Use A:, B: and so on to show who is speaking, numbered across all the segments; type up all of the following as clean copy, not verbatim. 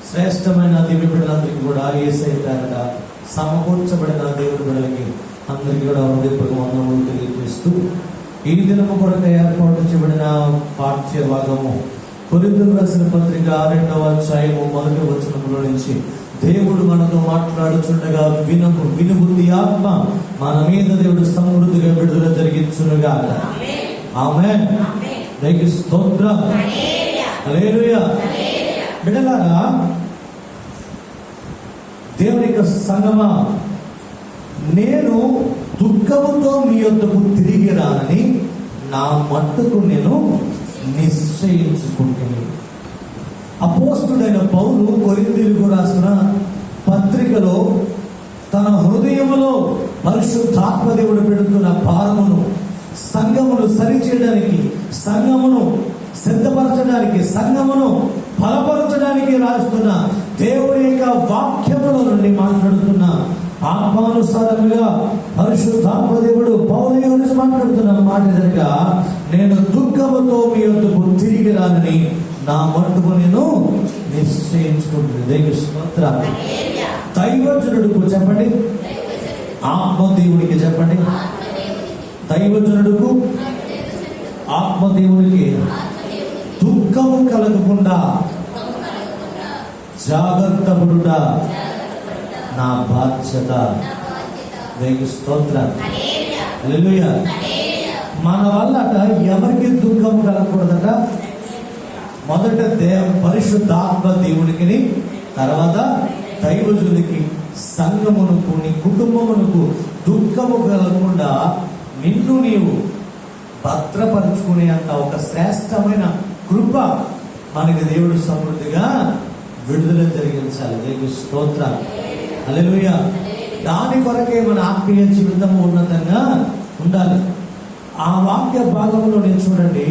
A: శ్రేష్టమైన దేవుడి బిడ్డలందరికీ కూడా యేసయ్య పేరట సమకూర్చబడిన దేవుడి బిడ్డలకి అందరికీ కూడా హృదయపూర్వక వందనములు తెలియజేస్తూ, ఈ దినము కొరకు ఏర్పాటు చేయబడిన పాఠ్య భాగము కొరింథీయులకు రాసిన పత్రిక 2వ అధ్యాయము 1వ వచనములో నుంచి దేవుడు మనతో మాట్లాడుచుండగా వినుబుద్ధి ఆత్మ మన మీద దేవుడు సమృద్ధిగా విడుదల జరిగించునుగాక. ఆమేన్. దేవునికి స్తోత్రం. హల్లెలూయా. బిడ్డలారా, దేవుని యొక్క సంగమా, నేను దుఃఖముతో మీ యొద్దకు తిరిగి రానని నా మట్టుకు నేను నిశ్చయించుకుంటుని. అపోస్తుడైన పౌలు కొరింథీయులకు రాసిన పత్రికలో తన హృదయములో పరిశుద్ధాత్మ దేవుడు పెడుతున్న భారమును, సంఘమును సరిచేయడానికి, సంఘమును సిద్ధపరచడానికి, సంఘమును బలపరచడానికి రాస్తున్న దేవుని యొక్క వాక్యముల నుండి మాట్లాడుతున్న ఆత్మానుసారంగా పరిశుద్ధాత్మ దేవుడు పౌలు గురించి మాట్లాడుతున్న మాట ఎదురుగా, నేను దుఃఖముతో మీ యొద్దకు తిరిగి రానని నా మట్టుకు నేను నిశ్చయించుకుంటున్నాను. దేవుని స్తోత్రం. దైవజనుడుకు చెప్పండి, ఆత్మదేవుడికి చెప్పండి. దైవజనుడుకు ఆత్మదేవుడికి దుఃఖము కలగకుండా జాగ్రత్త పడుట నా బాధ్యత. దేవుని స్తోత్రం. హల్లెలూయా. మన వల్లట ఎవరికి దుఃఖం కలగకూడదట? మొదట పరిశుద్ధాత్మ దేవునికి, తర్వాత దైవజునికి, సంఘమునకు, నీ కుటుంబమునకు దుఃఖము కలగకుండా నిన్ను నీవు భద్రపరుచుకునే అంత ఒక శ్రేష్టమైన కృప మనకి దేవుడు సమృద్ధిగా విడుదల జరిగించాలి. దేవుని స్తోత్రం. హల్లెలూయా. దాని కొరకే మన ఆత్మీయ జీవితం ఉన్నతంగా ఉండాలి. ఆ వాక్య భాగంలో నేను చూడండి,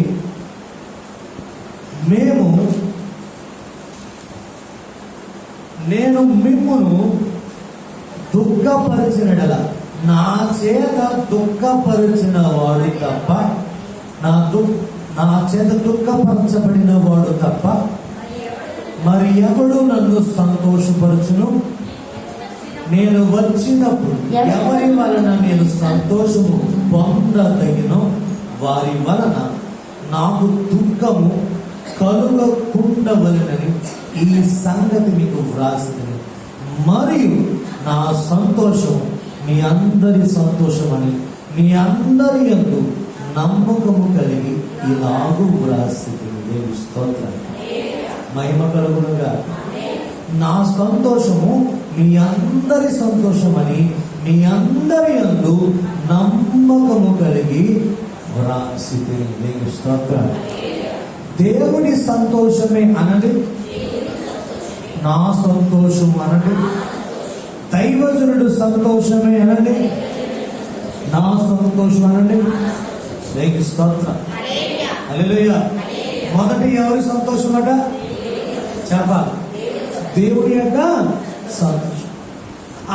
A: నేను మిమ్మును దుఃఖపరిచినడల, నా చేత దుఃఖపరిచిన వాడు తప్ప, నా చేత దుఃఖపరచబడిన వాడు తప్ప మరి ఎవడు నన్ను సంతోషపరచును? నేను వచ్చినప్పుడు ఎవరి వలన నేను సంతోషము పొందదగినో వారి వలన నాకు దుఃఖము కలుగకుండవలెనని ఈ సంగతి మీకు వ్రాసింది. మరియు నా సంతోషం మీ అందరి సంతోషమని మీ అందరి యందు నమ్మకము కలిగి ఇలాగూ వ్రాసింది. దేవుని స్తోత్రం. మహిమ కలుగునుగా. నా సంతోషము మీ అందరి సంతోషమని మీ అందరి యందు నమ్మకము కలిగి వ్రాసింది. దేవుని స్తోత్రం. దేవుని సంతోషమే అనండి, నా సంతోషం అనండి. దైవజనుడు సంతోషమే అనండి, నా సంతోషం అనండి. దేవుని స్తోత్రం. హల్లెలూయా. మొదటి ఎవరి సంతోషం అట చెప్పాలి? దేవుని యొక్క సంతోషం.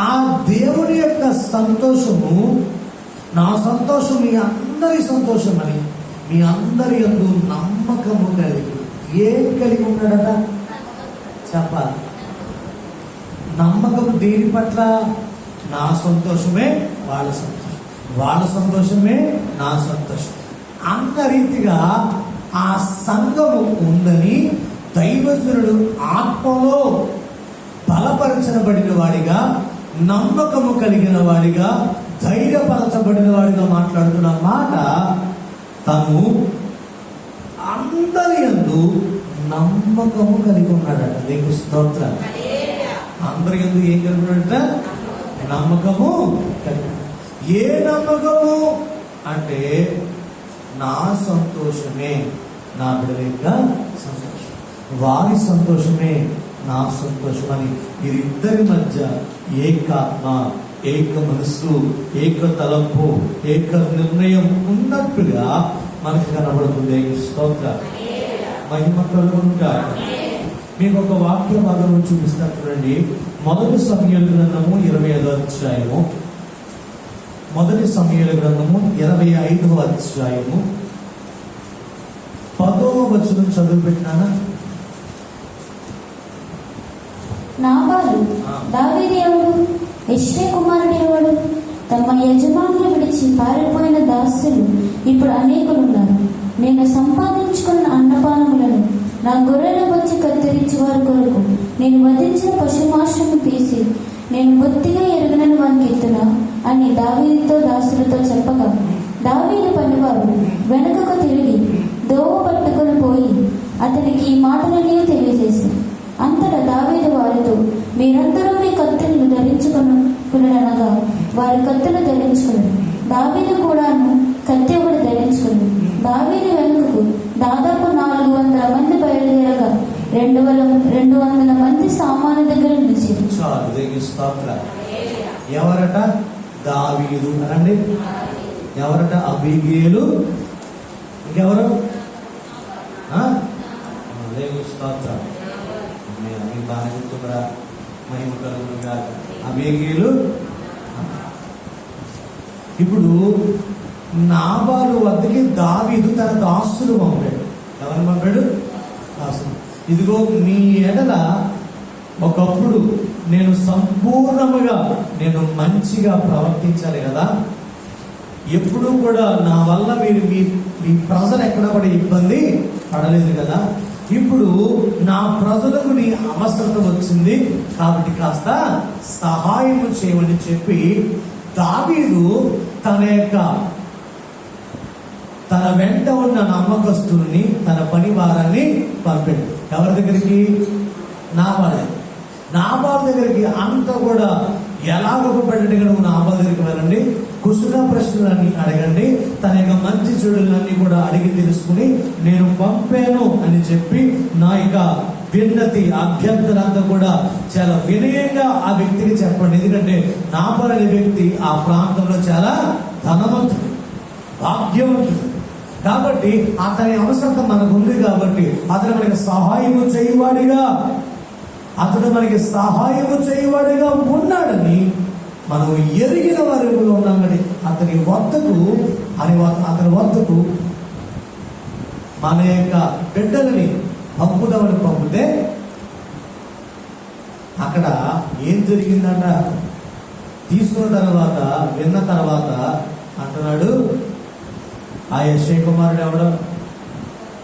A: ఆ దేవుని యొక్క సంతోషము, నా సంతోషం మీ అందరి సంతోషం అని మీ అందరి యందు నమ్మకము కలిగి. ఏం కలిగి ఉన్నాడట చెప్పాలి? నమ్మకం దేని పట్ల? నా సంతోషమే వాళ్ళ సంతోషం, వాళ్ళ సంతోషమే నా సంతోషం అన్న రీతిగా ఆ సంఘము ఉందని దైవజనుడు ఆత్మలో బలపరచబడిన వాడిగా, నమ్మకము కలిగిన వాడిగా, ధైర్యపరచబడిన వాడిగా మాట్లాడుతున్న మాట, తను అందరి యందు నమ్మకము కలిగి ఉన్నాడట. దేవుని స్తోత్రం. అందరి యందు ఏం కలిగి ఉన్నాడట? నమ్మకము కలిగి. ఏ నమ్మకము అంటే, నా సంతోషమే నా బిడ్డల యొక్క సంతోషం, వారి సంతోషమే నా సంతోషం అని వీరిద్దరి మధ్య ఏకాత్మ, ఏక మనస్సు, ఏక తలంపు, ఏక నిర్ణయం ఉన్నట్టుగా మనకు కనబడుతుంది. స్తోత్రం. మహిమ కలుగునుగా. మీకు ఒక వాక్య భాగం చూపిస్తాను చూడండి. మొదటి సమూయేలు గ్రంథము 25వ అధ్యాయము, మొదటి సమూయేలు గ్రంథము 25వ అధ్యాయము 10వ వచనం చదువు పెట్టినానా?
B: నాబాలు దావీదు ఎవడు? యెష్షై కుమారుడు ఎవడు? తమ యజమానులు విడిచి పారిపోయిన దాసులు ఇప్పుడు అనేకులున్నారు. నేను సంపాదించుకున్న అన్నపానములను నా గొర్రెల బొచ్చి కత్తిరించి వారి కొరకు నేను వధించిన పశుమాంసము తీసి నేను బొత్తిగా ఎరుగనని వానికి ఎత్తునా అని దావీదుతో దాసులతో చెప్పగా, దావీదు పనివారు వెనుకకు తిరిగి దోవ పట్టుకొని పోయి అతనికి ఈ మాటలన్నీ తెలియజేసి, అంతటా దావీదు వారితో, మీరందరూ మీ కత్తులను ధరించుకునగా వారి కత్తులు ధరించుకుని దావీదు కూడాను కత్తి ఒకటి ధరించుకుని దావీదు వెనుకకు దాదాపు 400 మంది బయలుదేరగా 200 మంది సామాను దగ్గర నిలిచారు.
A: ఎవరట? దావీదు అనండి. ఎవరట? అబీగేలు. ఇంకెవరు? బాగా చెప్తున్నా, మహిమ కలుగునుగా. అబీగేలు. ఇప్పుడు నాబాలు వద్దకి దావీదు తన దాసులు పంపాడు. ఎవరిని పంపాడు? దాసులు. ఇదిగో మీ ఎడల ఒకప్పుడు నేను సంపూర్ణముగా నేను మంచిగా ప్రవర్తించాలి కదా, ఎప్పుడూ కూడా నా వల్ల మీరు మీ ప్రజలు ఎక్కడ కూడా ఇబ్బంది పడలేదు కదా. ఇప్పుడు నా ప్రజలకు నీ అవసరత వచ్చింది కాబట్టి కాస్త సహాయం చేయమని చెప్పి దావీదు తన వెంట ఉన్న నమ్మకస్తుల్ని, తన పని వారాన్ని పంపాడు. ఎవరి దగ్గరికి? నాబాలు దగ్గరికి. అంతా కూడా ఎలాగొకపడ్డట్టుగా నువ్వు నాబాలు దగ్గరికి వెళ్ళండి, కుశల ప్రశ్నలన్నీ అడగండి, తన యొక్క మంచి చెడులన్నీ కూడా అడిగి తెలుసుకుని నేను పంపాను అని చెప్పి నా యొక్క విన్నతి అభ్యర్థులంతా కూడా చాలా వినయంగా ఆ వ్యక్తికి చెప్పండి. ఎందుకంటే నాబాలు అనే వ్యక్తి ఆ ప్రాంతంలో చాలా ధనవంతుడు, భాగ్యవంతుడు. కాబట్టి అతని అవసరత మనకు ఉంది కాబట్టి అతను మనకి సహాయము చేయవాడిగా ఉన్నాడని మనం ఎరిగిన వారిలో ఉన్నామని అతని వద్దకు మన యొక్క బిడ్డలని పంపితే అక్కడ ఏం జరిగిందంట? విన్న తర్వాత అంటున్నాడు, ఆ యెష్షై కుమారుడు ఎవడో,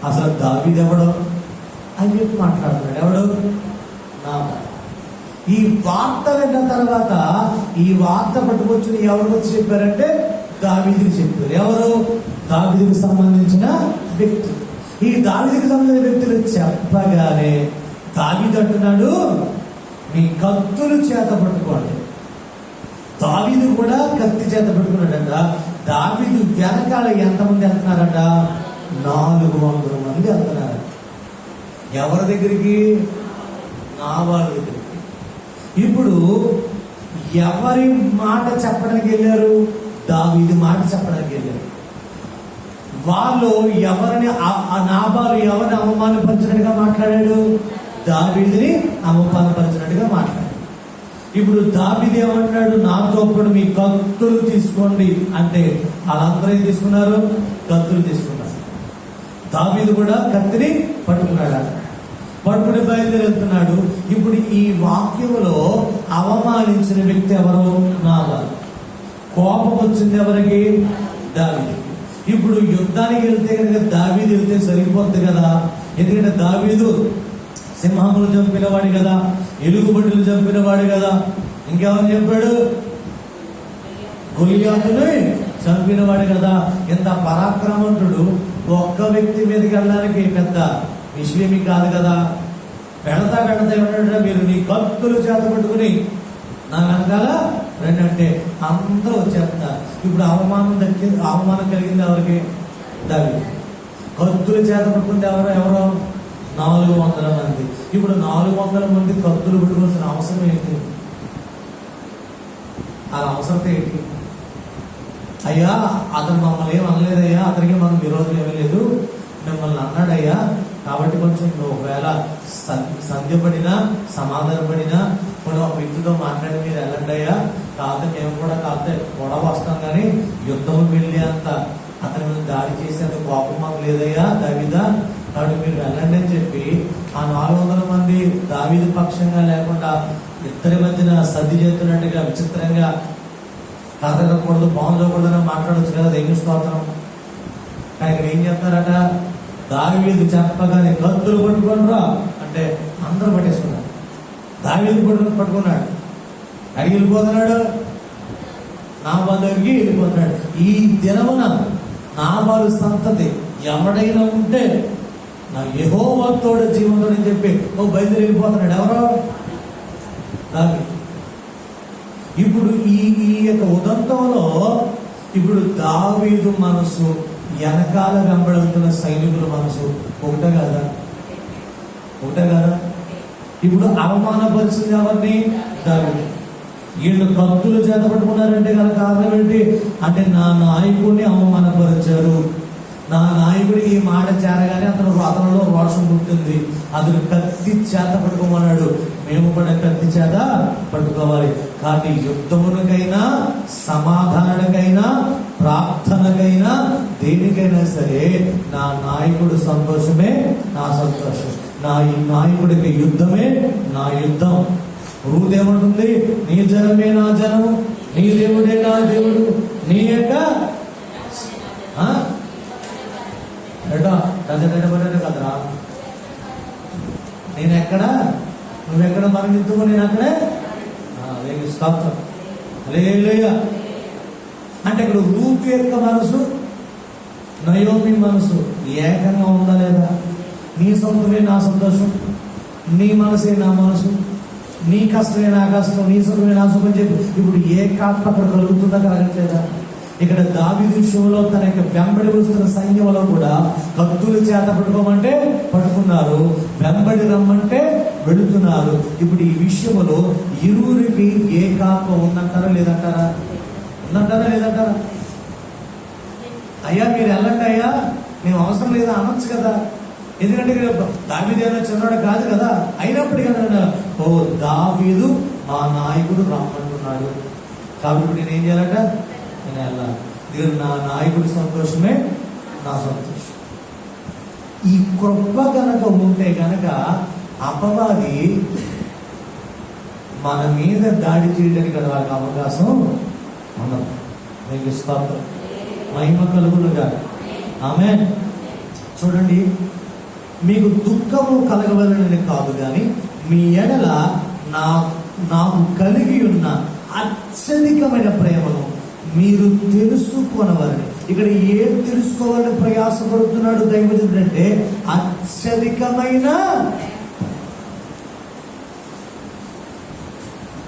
A: అసలు దావీదు ఎవడో అని చెప్పి మాట్లాడుతున్నాడు. ఎవడు? నాబాలు. ఈ వార్త విన్న తర్వాత ఈ వార్త పట్టుకొచ్చి ఎవరికి వచ్చి చెప్పారంటే దావీదుకి చెప్పారు. ఎవరు? దావీదుకి సంబంధించిన వ్యక్తి. ఈ దావీదుకి సంబంధించిన వ్యక్తులు చెప్పగానే దావీదు అంటున్నాడు, మీ కత్తులు చేత పట్టుకోండి. దావీదు కూడా కత్తి చేత పట్టుకున్నాడట. దావీదు వెనకాల ఎంతమంది వెళ్తున్నారట? 400 మంది వెళ్తున్నారు. ఎవరి దగ్గరికి? నాబాలు దగ్గరికి. ఇప్పుడు ఎవరి మాట చెప్పడానికి వెళ్ళారు? దావీదు మాట చెప్పడానికి వెళ్ళారు. వాళ్ళు ఎవరిని నాబాలు ఎవరిని అవమానపరిచినట్టుగా మాట్లాడాడు? దావీదుని అవమానపరిచినట్టుగా మాట్లాడాడు. ఇప్పుడు దావీదు ఏమంటున్నాడు? నాతో పాటు మీ కత్తులు తీసుకోండి అంటే వాళ్ళందరూ ఏం తీసుకున్నారు? కత్తులు తీసుకున్నారు. దావీదు కూడా కత్తిని పట్టుకున్నాడు. పట్టుకుని బయలుదేరుతున్నాడు. ఇప్పుడు ఈ వాక్యంలో అవమానించిన వ్యక్తి ఎవరు? నాబాలు. కోపం వచ్చింది ఎవరికి? దావీదుకి. ఇప్పుడు యుద్ధానికి వెళ్తే కనుక దావీదు వెళ్తే సరిపోద్ది కదా. ఎందుకంటే దావీదు సింహములు చంపినవాడు కదా, ఎలుగుబంటులు చంపినవాడు కదా. ఇంకెవరు చెప్పాడు? గొలియాతుని చంపినవాడు కదా. ఎంత పరాక్రమంతుడు. ఒక్క వ్యక్తి మీదకి వెళ్ళడానికి పెద్ద విషయమీ కాదు కదా. పెడతా ఏమంటాడు? మీరు నీ కత్తులు చేత పట్టుకుని నా వెనకాల రండి అంటే అందరూ వచ్చేస్తారు. ఇప్పుడు అవమానం కలిగింది ఎవరికి? దావీదు. కత్తులు చేత పట్టుకుంటే ఎవరో 400 మంది. ఇప్పుడు 400 మంది కత్తులు పెట్టుకోవాల్సిన అవసరం ఏంటి? ఆ అవసరం ఏంటి? అయ్యా అతను మమ్మల్ని ఏం అనలేదయ్యా, అతనికి మనం విరోధం ఏమీ లేదు, మిమ్మల్ని అన్నాడయ్యా, కాబట్టి కొంచెం ఒకవేళ సంధ్యపడినా సమాధానపడినా కూడా ఒక వ్యక్తితో మాట్లాడి మీరు వెళ్ళండి అయ్యా, కాకపోతే మేము కూడా కాకపోతే గొడవ వస్తాం కానీ యుద్ధం వెళ్ళి అంత అతని మీద దాడి చేసి అంత కోపం మాకు లేదయ్యా దావీదా, కాబట్టి మీరు వెళ్ళండి అని చెప్పి ఆ 400 మంది దావీదు పక్షంగా లేకుండా ఇద్దరి మధ్యన సర్ది చేస్తున్నట్టుగా విచిత్రంగా కదలకూడదు, బాగుండకూడదని మాట్లాడచ్చు కదా, దేవుని స్తోత్రం. కానీ ఇక్కడ ఏం చెప్తారట, దావీదు చెప్పగానే కత్తులు పట్టుకోనరా అంటే అందరూ పట్టేసుకున్నారు. దావీదు పట్టుకున్నాడు, అడిగి వెళ్ళిపోతున్నాడు, నాబాలు దగ్గరికి వెళ్ళిపోతున్నాడు. ఈ దినమున నాబాలు సంతతి ఎవడైనా ఉంటే నా యెహోవా తోడు జీవంతో అని చెప్పి బయలుదేరి వెళ్ళిపోతున్నాడు. ఎవరో దావీదు. ఇప్పుడు ఈ యొక్క ఉదంతంలో ఇప్పుడు దావీదు మనసు, వెనకాల వెంబడుతున్న సైనికుల మనసు ఒకటే కదా, ఒకటే కదా. ఇప్పుడు అవమానపరిచింది ఎవరిని? దావీదు. వీళ్ళు కత్తులు చేత పట్టుకున్నారంటే గల కారణం ఏంటి అంటే, నా నాయకుడిని అవమానపరిచారు. నా నాయకుడి ఈ మాట చేరగానే అతనిలో రోషం పుట్టింది. అతను కత్తి చేత పట్టుకోమన్నాడు. మేము కూడా కత్తి చేత పట్టుకోవాలి. కానీ యుద్ధమునకైనా, సమాధానానికైనా, ప్రార్థనకైనా, దేనికైనా సరే నా నాయకుడు సంతోషమే నా సంతోషం. నా ఈ నాయకుడికి యుద్ధమే నా యుద్ధం. రూదేమంటుంది, నీ జనమే నా జనము, నీ దేవుడే నా దేవుడు, నీ యొక్క కదరా, నేను ఎక్కడ, నువ్వెక్కడ మరణిద్దువు, నేను అక్కడే స్తోత్రం. హల్లెలూయా. అంటే ఇక్కడ రూతు యొక్క మనసు, నయోమి మనసు ఏకంగా ఉందా లేదా? నీ సొంతమే నా సంతోషం, నీ మనసే నా మనసు, నీ కష్టమే నా కష్టం, నీ సుఖమే నా సుఖం చెప్పి ఇప్పుడు ఏకాత్మ అక్కడ కలుగుతుందా, కలగట్లేదా? ఇక్కడ దావీదు విషయంలో తన యొక్క వెంబడి వస్తున్న సైన్యంలో కూడా కత్తులు చేత పట్టుకోమంటే పట్టుకున్నారు, వెంబడి రమ్మంటే వెళుతున్నారు. ఇప్పుడు ఈ విషయంలో ఇరువురికి ఏకాత్మ ఉందంటారా లేదంటారా? ఉందంటారా లేదంటారా? అయ్యా మీరు వెళ్ళండి అయ్యా, మేము అవసరం లేదా అనొచ్చు కదా. ఎందుకంటే దావీదు ఏమైనా చిన్నవాడు కాదు కదా. అయినప్పటికీ ఓ దావీదు మా నాయకుడు రమ్మంటున్నాడు కాబట్టి నేనేం చేయాలట, నేను వెళ్ళాలి. ఇది నా నాయకుడి సంతోషమే నా సంతోషం. ఈ కృప కనుక ఉంటే కనుక అపవాది మన మీద దాడి చేయడానికి వాళ్ళకి అవకాశం ఉండదు. మీకు స్తోత్రం, మహిమ కలుగునుగా. ఆమేన్. చూడండి, మీకు దుఃఖము కలగవలనని కాదు కానీ మీ ఎడల నాకు కలిగి ఉన్న అత్యధికమైన ప్రేమను మీరు తెలుసుకోనవాలని. ఇక్కడ ఏం తెలుసుకోవాలని ప్రయాసపడుతున్నాడు దైవజనుడు అంటే అత్యధికమైన.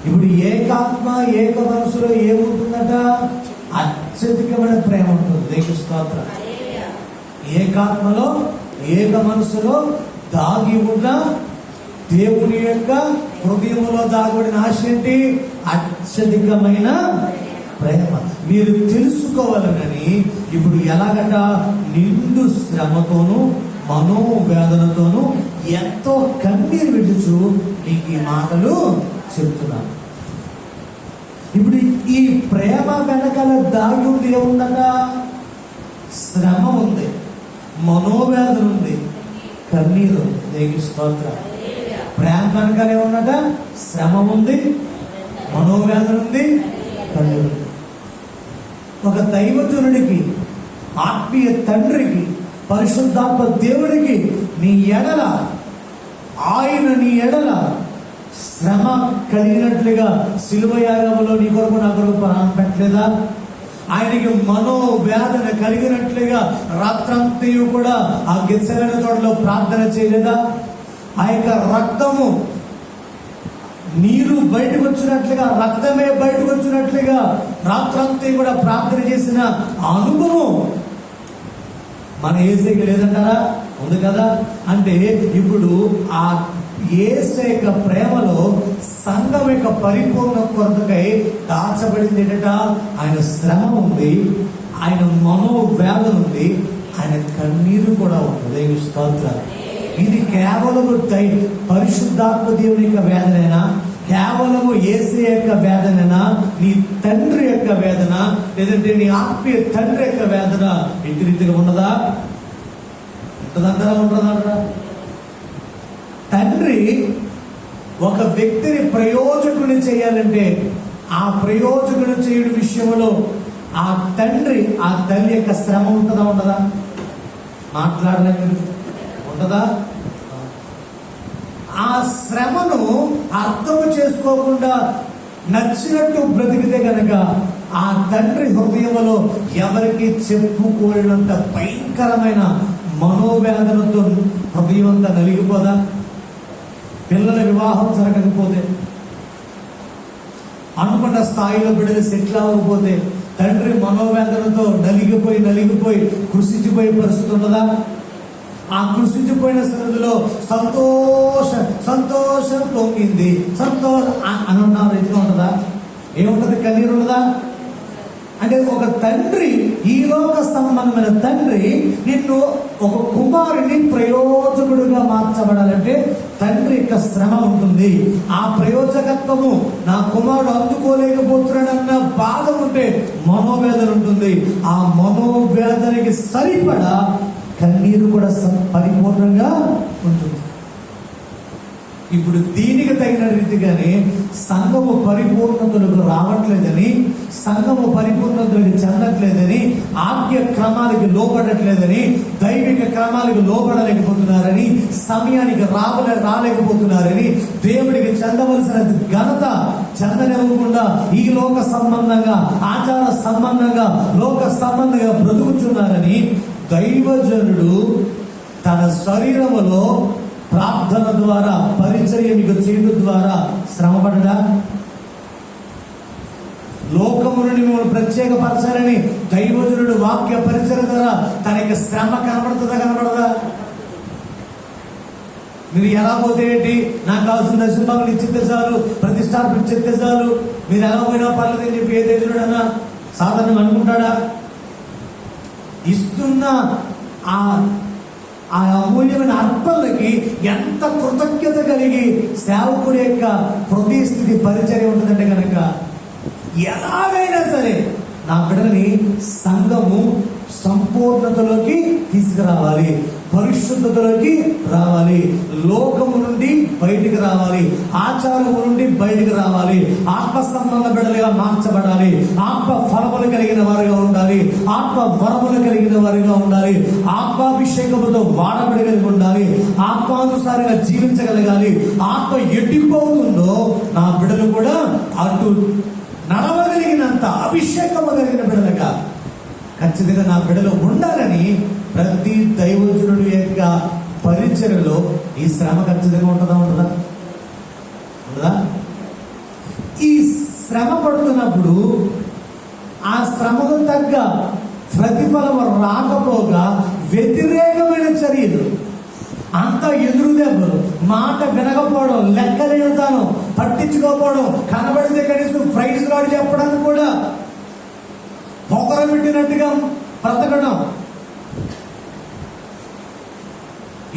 A: ఇప్పుడు ఏకాత్మ ఏక మనసులో ఏముంటుందట? అత్యధికమైన ప్రేమ ఉంటుంది. దేవుని స్తోత్రం. ఏకాత్మలో ఏక మనసులో దాగి ఉన్న దేవుని యొక్క హృదయంలో దాగుడిన ఆశ ఏంటి? అత్యధికమైన ప్రేమ. మీరు తెలుసుకోవాలని ఇప్పుడు ఎలాగట, నిండు శ్రమతోనూ మనోవేదనతోనూ ఎంతో కన్నీరు విడుచు నీకు ఈ మాటలు చెప్తున్నాను. ఇప్పుడు ఈ ప్రేమ వెనకాల దాగి ఉంది ఏముందట? శ్రమ ఉంది, మనోవేదన ఉంది, కన్నీరు. దేవుని స్తోత్రం. ప్రేమ వెనకాల ఏముందట? శ్రమ ఉంది, మనోవేదన ఉంది, కన్నీరు ఉంది. ఒక దైవజనుడికి, ఆత్మీయ తండ్రికి, పరిశుద్ధాత్మ దేవుడికి నీ ఎడల, ఆయన నీ ఎడల శ్రమ కలిగినట్లుగా శిలువ యాగంలో నీ కొరకు నా కొరకు ప్రాణం పెట్టలేదా? ఆయనకి మనోవేదన కలిగినట్లుగా రాత్రంతయు కూడా ఆ గెత్సేమనే తోటలో ప్రార్థన చేయలేదా? ఆ యొక్క రక్తము నీరు బయటకు వచ్చినట్లుగా, రక్తమే బయటకు వచ్చినట్లుగా రాత్రంతా కూడా ప్రార్థన చేసిన అనుభవం మన యేసయ్యకి లేదంటారా? ఉంది కదా. అంటే ఇప్పుడు ఆ యేసు యొక్క ప్రేమలో సంఘం యొక్క పరిపూర్ణ కొరతకై దాచబడింది ఏంటంట? ఆయన శ్రమ ఉంది, ఆయన మనోవేదన ఉంది, ఆయన కన్నీరు కూడా ఉంది. దేవుని స్తోత్రం. ఇది కేవలము పరిశుద్ధాత్మ దేవుని యొక్క వేదనైనా, కేవలము యేసు యొక్క వేదనైనా, నీ తండ్రి యొక్క వేదన, లేదంటే నీ ఆత్మీయ తండ్రి యొక్క వేదన ఇంటి రీతిగా ఉన్నదా? ఉంటుందంటారా? ఉంటుందంటారా? తండ్రి ఒక వ్యక్తిని ప్రయోజకుని చేయాలంటే ఆ ప్రయోజకుని చేయడం విషయంలో ఆ తండ్రి ఆ తల్లి యొక్క శ్రమ ఉంటుందా ఉండదా? మాట్లాడలేదు ఉంటుందా? ఆ శ్రమను అర్థం చేసుకోకుండా నచ్చినట్టు బ్రతికితే కనుక ఆ తండ్రి హృదయంలో ఎవరికి చెప్పుకోలేనంత భయంకరమైన మనోవేదనతో హృదయం అంతా నలిగిపోదా? పిల్లల వివాహం జరగకపోతే, అనుకున్న స్థాయిలో బిడ్డలు సెటిల్ అవ్వకపోతే తండ్రి మనోవేదనతో నలిగిపోయి కృషించిపోయే పరిస్థితి ఉన్నదా? ఆ కృషించిపోయిన స్థితిలో సంతోషం పొంగింది అని ఉన్న రీతిలో ఉంటుందా? ఏముంటది? కన్నీరు ఉన్నదా? అంటే ఒక తండ్రి, ఈ లోక సంబంధమైన తండ్రి నిన్ను ఒక కుమారుని ప్రయోజకుడుగా మార్చబడాలంటే తండ్రి యొక్క శ్రమ ఉంటుంది. ఆ ప్రయోజకత్వము నా కుమారుడు అందుకోలేకపోతున్నాడన్న బాధ ఉంటే మనోవేదన ఉంటుంది. ఆ మనోవేదనకి సరిపడా కన్నీరు కూడా పరిపూర్ణంగా ఉంటుంది. ఇప్పుడు దీనికి తగిన రీతిగానే సంఘము పరిపూర్ణతలకు రావట్లేదని, సంఘము పరిపూర్ణతలకు చెందట్లేదని, ఆజ్ఞ క్రమాలకు లోపడట్లేదని, దైవిక క్రమాలకు లోపడలేకపోతున్నారని, సమయానికి రాలేకపోతున్నారని, దేవుడికి చెందవలసిన ఘనత చెందనివ్వకుండా ఈ లోక సంబంధంగా, ఆచార సంబంధంగా, లోక సంబంధంగా బ్రతుకుతున్నారని దైవజనుడు తన శరీరములో ప్రార్థన ద్వారా, పరిచర్య మీకు చేయడం ద్వారా శ్రమపడడా? లోకమును మిమ్మల్ని ప్రత్యేకపరచాలని దైవజనుడు వాక్య పరిచర్య ద్వారా తన యొక్క శ్రమ కనబడదా? మీరు ఎలా పోతే ఏంటి, నాకు కావాల్సిన దర్శనభాగం ఇచ్చితే చాలు, ప్రతిష్టాపన ఇచ్చితే చాలు, మీరు ఎలా పోయినా పర్లేదని చెప్పి ఏ దేశుడు అన్నా సాధారణం అనుకుంటాడా? ఇస్తున్న ఆ అమూల్యమైన అర్పణలకి ఎంత కృతజ్ఞత కలిగి సేవకుడి యొక్క హృదయ స్థితి పరిచర్య ఉంటుందంటే కనుక, ఎలాగైనా సరే నా బిడ్డని సంఘము సంపూర్ణతలోకి తీసుకురావాలి, పరిశుద్ధతలోకి రావాలి, లోకము నుండి బయటికి రావాలి, ఆచారము నుండి బయటికి రావాలి, ఆత్మ సంబంధ బిడ్డలుగా మార్చబడాలి, ఆత్మ ఫలములు కలిగిన వారుగా ఉండాలి, ఆత్మ వరములు కలిగిన వారుగా ఉండాలి, ఆత్మాభిషేకముతో వాడబడగలిగి ఉండాలి, ఆత్మానుసారంగా జీవించగలగాలి. ఆత్మ ఎట్టిపోతుందో నా బిడ్డలు కూడా అటు నడవగలిగినంత అభిషేకము కలిగిన బిడ్డలుగా ఖచ్చితంగా నా బిడ్డలు ఉండాలని ప్రతి దైవజనుడి యొక్క పరిచర్యలో ఈ శ్రమ ఖచ్చితంగా ఉండదా? ఈ శ్రమ పడుతున్నప్పుడు ఆ శ్రమకు తగ్గ ప్రతిఫలం రాకపోగా వ్యతిరేకమైన చర్యలు, అంత ఎదురు దెబ్బలు, మాట వినకపోవడం, లెక్కలేతాను, పట్టించుకోకపోవడం, కనబడితే కనీసం ప్రైజ్ లాడు చెప్పడానికి కూడా పొగర పెట్టినట్టుగా బ్రతకడం,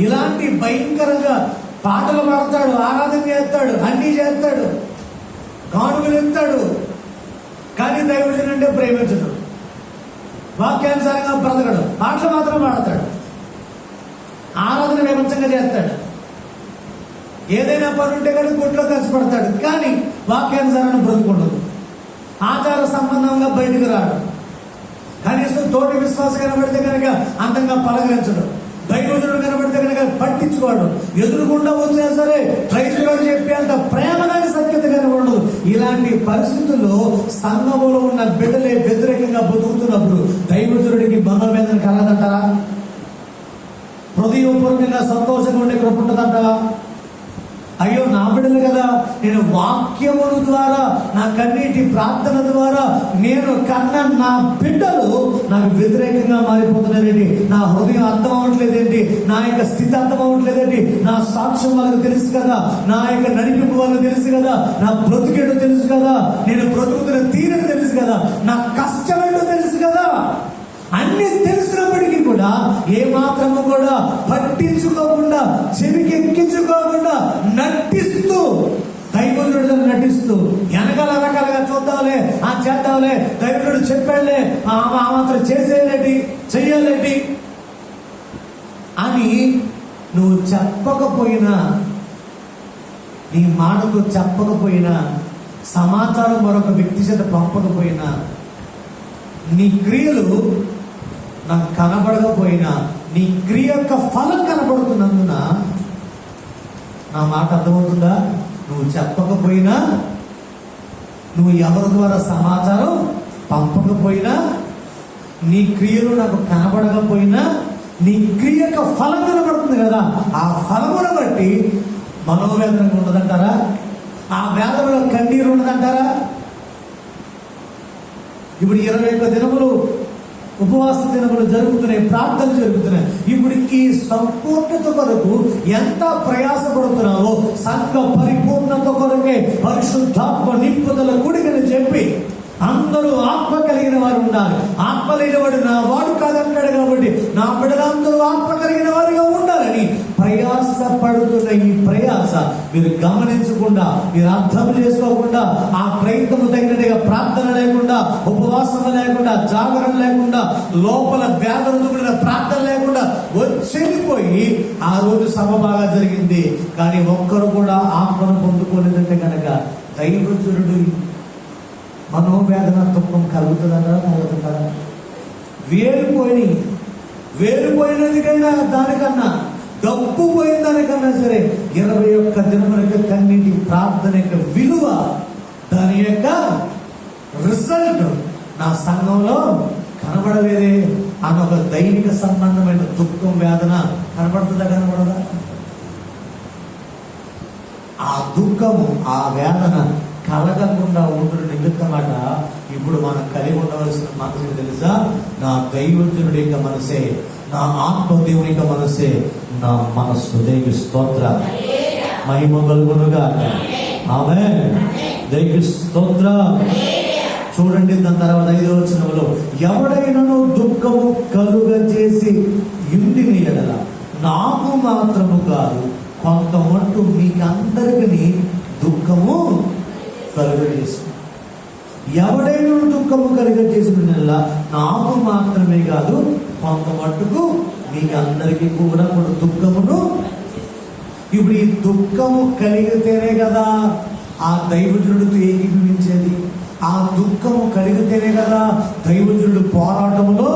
A: ఇలాంటి భయంకరంగా పాటలు పాడతాడు, ఆరాధన చేస్తాడు, అన్నీ చేస్తాడు, కానుకలు ఎత్తాడు, కానీ దైవజనుడు అంటే ప్రేమించడు, వాక్యానుసారంగా బ్రతకడు, పాటలు మాత్రం పాడతాడు, ఆరాధన విమర్శంగా చేస్తాడు, ఏదైనా పని ఉంటే కానీ గుట్లో కష్టపడతాడు, కానీ వాక్యానుసారాన్ని బ్రతుకుండదు, ఆచార సంబంధంగా బయటకు రాడు, కనీసం తోటి విశ్వాసం కనబడితే కనుక అందంగా పలకరించడు, దైవజనుడు కనబడితే కనుక పట్టించుకోడు, ఎదురుకుండా వచ్చినా సరే రైతులు చెప్పి అంత ప్రేమగాని సఖ్యత కనబడదు. ఇలాంటి పరిస్థితుల్లో సంఘములో ఉన్న బిడ్డలే వ్యతిరేకంగా బతుకుతున్నప్పుడు దైవజనుడికి మనోవేదన కలదంటారా? హృదయపూర్వకంగా సంతోషంగా ఉండే కృప ఉంటుందంటారా? అయ్యో నా బిడ్డలు కదా, నేను వాక్యముల ద్వారా, నా కన్నీటి ప్రార్థన ద్వారా నేను కన్న నా బిడ్డలు నాకు వ్యతిరేకంగా మారిపోతున్నారేంటి, నా హృదయం అర్థం అవ్వట్లేదేంటి, నా యొక్క స్థితి అర్థం అవ్వట్లేదేంటి, నా సాక్ష్యం వాళ్ళకి తెలుసు కదా, నా యొక్క నడిపింపు వాళ్ళకి తెలుసు కదా, నా బ్రతుకేటో తెలుసు కదా, నేను బ్రతుకుతున్న తీరని తెలుసు కదా, నా కష్టమేటో తెలుసు కదా, అన్ని తెలిసినప్పటికీ కూడా ఏ మాత్రము కూడా పట్టించుకోకుండా, చెవికి ఎక్కించుకోకుండా నటిస్తూ, దైవజనుడు నటిస్తూ, వెనకాల రకాలుగా చూద్దాంలే, ఆ చేద్దాంలే, దైవజనుడు చెప్పాడులే, ఆ మాత్రం చేసేదేంటి, చెయ్యాలేంటి అని నువ్వు చెప్పకపోయినా నీ మాటతో చెప్పకపోయినా, సమాచారం మరొక వ్యక్తి చేత పంపకపోయినా, నీ క్రియలు నాకు కనబడకపోయినా, నీ క్రియ యొక్క ఫలం కనబడుతున్నందున నా మాట అర్థమవుతుందా? నువ్వు చెప్పకపోయినా, నువ్వు ఎవరి ద్వారా సమాచారం పంపకపోయినా, నీ క్రియలు నాకు కనబడకపోయినా, నీ క్రియ యొక్క ఫలం కనబడుతుంది కదా, ఆ ఫలమును బట్టి మనోవేదన ఉండదంటారా? ఆ వేదనలో కన్నీరు ఉండదంటారా? ఇప్పుడు 21 దినములు ఉపవాస దినములు జరుగుతున్నాయి, ప్రార్థనలు జరుగుతున్నాయి. ఇప్పుడు ఈ సంపూర్ణత కొరకు ఎంత ప్రయాసపడుతున్నావో, సంఘ పరిపూర్ణత కొరకే పరిశుద్ధాత్మ నింపుదల కూడికని చెప్పి అందరూ ఆత్మ కలిగిన వారు ఉండాలి. ఆత్మ లేనివాడు నా వాడు కాదంటాడు. కాబట్టి నా బిడ్డలందరూ ఆత్మ కలిగిన వారుగా ఉండాలని ప్రయాస పడుతున్న ఈ ప్రయాస మీరు గమనించకుండా, మీరు అర్థం చేసుకోకుండా, ఆ ప్రయత్నం తగినట్టుగా ప్రార్థన లేకుండా, ఉపవాసం లేకుండా, జాగరణ లేకుండా, లోపల వేదనతో కూడిన ప్రార్థన లేకుండా వచ్చేపోయి ఆ రోజు సభ బాగా జరిగింది, కానీ ఒక్కరు కూడా ఆత్మను పొందుకోలేదంటే కనుక దైవజనుడు మనోవేదన దుఃఖం కలుగుతుందన్నా కలుగుతుందా? వేరుపోయినదికైనా దానికన్నా, డబ్బు పోయిన దానికన్నా సరే 21 దినములకు కన్నీటి ప్రార్థన యొక్క విలువ, దాని యొక్క రిజల్ట్ నా సంఘంలో కనబడలేదే అన్న ఒక దైనిక సంబంధమైన దుఃఖం, వేదన కనబడుతుందా కనబడదా? ఆ దుఃఖము, ఆ వేదన కలగకుండా ఉండడం నిమిత్తమాట ఇప్పుడు మనం కలిగి ఉండవలసిన మనసు తెలుసా? నా దైవజనుడి యొక్క మనసే, నా ఆత్మదేవుని యొక్క మనసే నా మనస్సు. దేవుని స్తోత్ర, మహిమ కలుగునుగా. ఆమేన్. దేవుని స్తోత్ర. చూడండి, దాని తర్వాత 5వ వచనంలో, ఎవడైనను దుఃఖము కలుగజేసి ఇంటిని ఎడల నాకు మాత్రము కాదు, కొంతమంటు మీకందరికీ దుఃఖము కలుగజేసి. ఎవడైనా దుఃఖము కలుగజేసిన నాకు మాత్రమే కాదు, కొంత మట్టుకు మీకు అందరికీ కూడా దుఃఖమును. ఇప్పుడు ఈ దుఃఖము కలిగితేనే కదా ఆ దైవజనుడితో ఏకీభవించేది. ఆ దుఃఖము కలిగితేనే కదా దైవజనుడు పోరాటంలో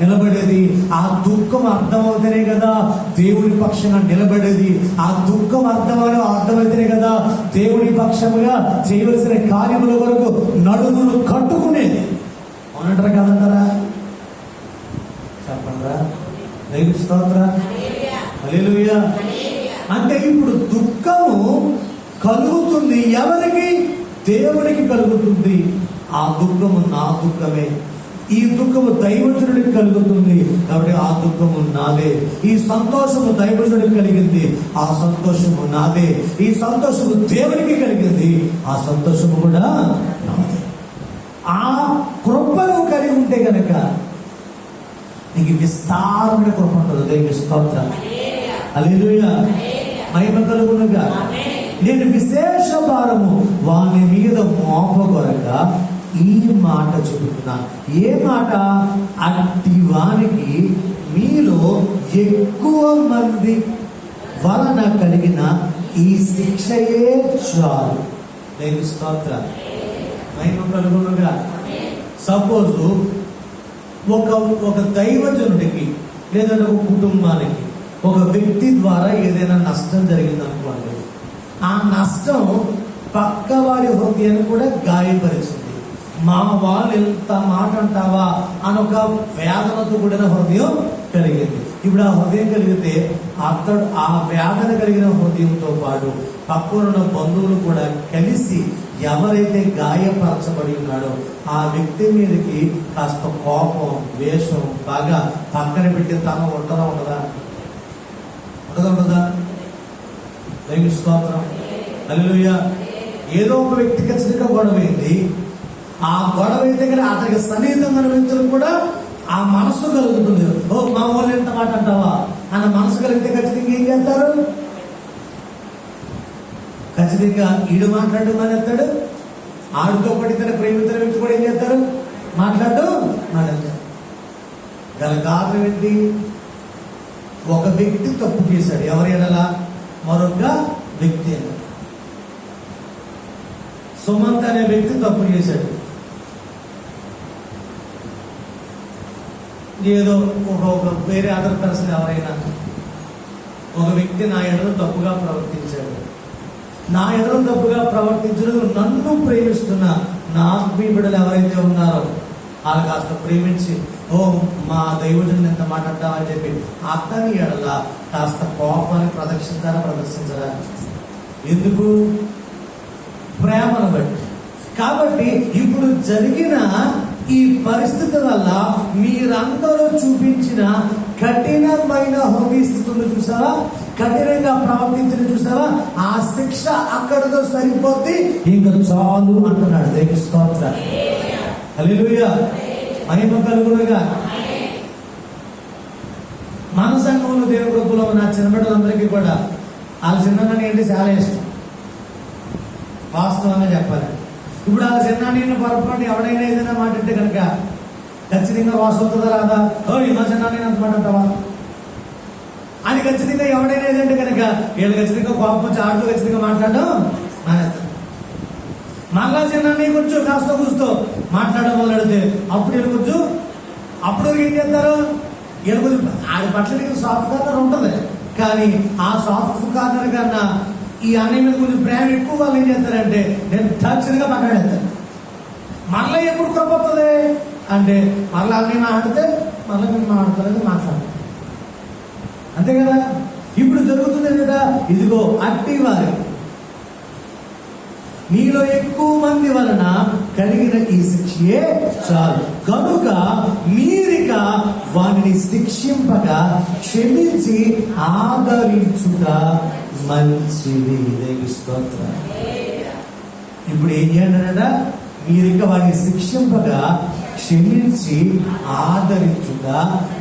A: నిలబడేది. ఆ దుఃఖం అర్థమవుతేనే కదా దేవుని పక్షంగా నిలబడేది. ఆ దుఃఖం అర్థమైతేనే కదా దేవుని పక్షముగా చేయవలసిన కార్యముల వరకు నడుములు కట్టుకునేది. అవునంటారా కాదంటారా? చెప్పండిరా. దేవుని స్తోత్ర, హల్లెలూయా. అంటే ఇప్పుడు దుఃఖము కలుగుతుంది ఎవరికి? దేవునికి కలుగుతుంది. ఆ దుఃఖము నా దుఃఖమే. ఈ దుఃఖము దైవజనుడికి కలుగుతుంది కాబట్టి ఆ దుఃఖము నాదే. ఈ సంతోషము దైవజనుడికి కలిగింది, ఆ సంతోషము నాదే. ఈ సంతోషము దేవునికి కలిగింది, ఆ సంతోషము కూడా నాదే. ఆ కృపను కలిగి ఉంటే గనక నీకు విస్తారమైన కృప ఉంటుంది. దేవుని స్తోత్రం, హల్లెలూయా. మహిమ కలుగునుగా. నేను విశేష భారము వాని మీద మోపగొరక ఈ మాట చెబుతున్నాను. ఏ మాట? అట్టి వానికి మీలో ఎక్కువ మంది వలన కలిగిన ఈ శిక్షయే చాలు. దేవుని స్తోత్రం, మహిమ కలుగునుగా. సపోజ్ ఒక దైవజనుడికి లేదంటే ఒక కుటుంబానికి ఒక వ్యక్తి ద్వారా ఏదైనా నష్టం జరిగింది అనుకోండి. ఆ నష్టం పక్క వారి హృదయాన్ని కూడా గాయపరిచింది. మా వాళ్ళు ఎంత మాట అంటావా అని ఒక వేదనతో కూడిన హృదయం కలిగింది. ఇప్పుడు ఆ హృదయం కలిగితే అతడు ఆ వేదన కలిగిన హృదయంతో పాటు పక్కనున్న బంధువులు కూడా కలిసి ఎవరైతే గాయపరచబడి ఉన్నాడో ఆ వ్యక్తి మీదకి కాస్త కోపం, ద్వేషం బాగా పక్కన పెట్టి తన ఉండదా? ఉండదా? దేవుని స్తోత్రం, హల్లెలూయా. ఏదో ఒక వ్యక్తి ఖచ్చితంగా గొడవైంది. ఆ గొడవ అయితే కానీ అతనికి సన్నిహితంగా వ్యక్తులు కూడా ఆ మనసు కలుగుతుంది. ఓ మా వాళ్ళు ఎంత మాట అంటావా అన్న మనసు కలిగితే ఖచ్చితంగా ఏం చేస్తారు? ఖచ్చితంగా ఈడు మాట్లాడడం మానేస్తాడు. ఆడితో పడితే ప్రేమితుల వ్యక్తి కూడా ఏం చేస్తారు? మానేస్తారు. గల కారణం ఏంటి? ఒక వ్యక్తి తప్పు చేశాడు. ఎవరైనా మరొక వ్యక్తి. సుమంత్ అనే వ్యక్తి తప్పు చేశాడు. ఏదో ఒక వేరే అదర్ పర్సన్ ఎవరైనా ఒక వ్యక్తి నా ఎడలో తప్పుగా ప్రవర్తించాడు. నా ఎడలో తప్పుగా ప్రవర్తించడం నన్ను ప్రేమిస్తున్న నా బిడ్డలు ఎవరైతే ఉన్నారో వాళ్ళు కాస్త ప్రేమించి, ఓ మా దైవజనుడు ఎంత మాట అంటామని చెప్పి అతని ఎడల కాస్త కోపాన్ని ప్రదర్శించరా? ఎందుకు? ప్రేమను బట్టి. కాబట్టి ఇప్పుడు జరిగిన ఈ పరిస్థితి వల్ల మీరందరూ చూపించిన కఠినమైన హృదయ స్థితులను చూసావా, కఠినంగా ప్రవర్తించిన చూసావా, ఆ శిక్ష అక్కడితో సరిపోద్ది, ఇంకా చాలు అంటున్నాడు. దేవుని స్తోత్రం. హల్లెలూయా. మహిమ కలుగునుగా. మన సంఘంలో దేవుని కృపలో నా చిన్నబిడ్డలందరికీ కూడా వాళ్ళ చిన్నని అంటే చాలా ఇష్టం. వాస్తవంగా చెప్పాలి. ఇప్పుడు వాళ్ళ చిన్నాన్ని పొరపాటు ఎవడైనా ఏదైనా మాట అంటే కనుక ఖచ్చితంగా వాసు అవుతుందా రాదా? మా చిన్నాన్ని అంత మాట అంటావా అని ఖచ్చితంగా ఎవడైనా ఏదంటే కనుక వీళ్ళు ఖచ్చితంగా కోపం వచ్చి ఆడుతూ ఖచ్చితంగా మాట్లాడడం మానేస్తారు. మళ్ళా చిన్నాన్ని కొంచెం కాస్త కూస్తూ మాట్లాడడం మొదలెడితే అప్పుడు వీళ్ళు కొంచెం అప్పుడు ఏం చేస్తారు? వీళ్ళు కొంచెం ఆడి పట్ల సాఫ్ట్ కార్నర్ ఉంటుంది, కానీ ఆ సాఫ్ట్ కార్నర్ కన్నా ఈ అన్నయ్య మీద కొంచెం ప్రేమ ఎక్కువ వాళ్ళు ఏం చేస్తారంటే నేను తక్షణంగా మాట్లాడేస్తాను. మళ్ళీ ఎప్పుడు కొరపోతుంది అంటే మళ్ళీ అన్నయ్య మాట్లాడితే మళ్ళీ మేము మాట్లాడలేదు మాట్లాడతాం. అంతే కదా ఇప్పుడు జరుగుతుంది కదా. ఇదిగో అట్టి వారి నీలో ఎక్కువ మంది వలన కలిగిన ఈ శిక్షే చాలు కనుక మీరిక వారిని శిక్షింపగా క్షమించి ఆదరించుట మంచిది. స్తోత్రం. ఇప్పుడు ఏం చేయాలన్నట? మీరిక వారిని శిక్షింపగా క్షమించి ఆదరించుట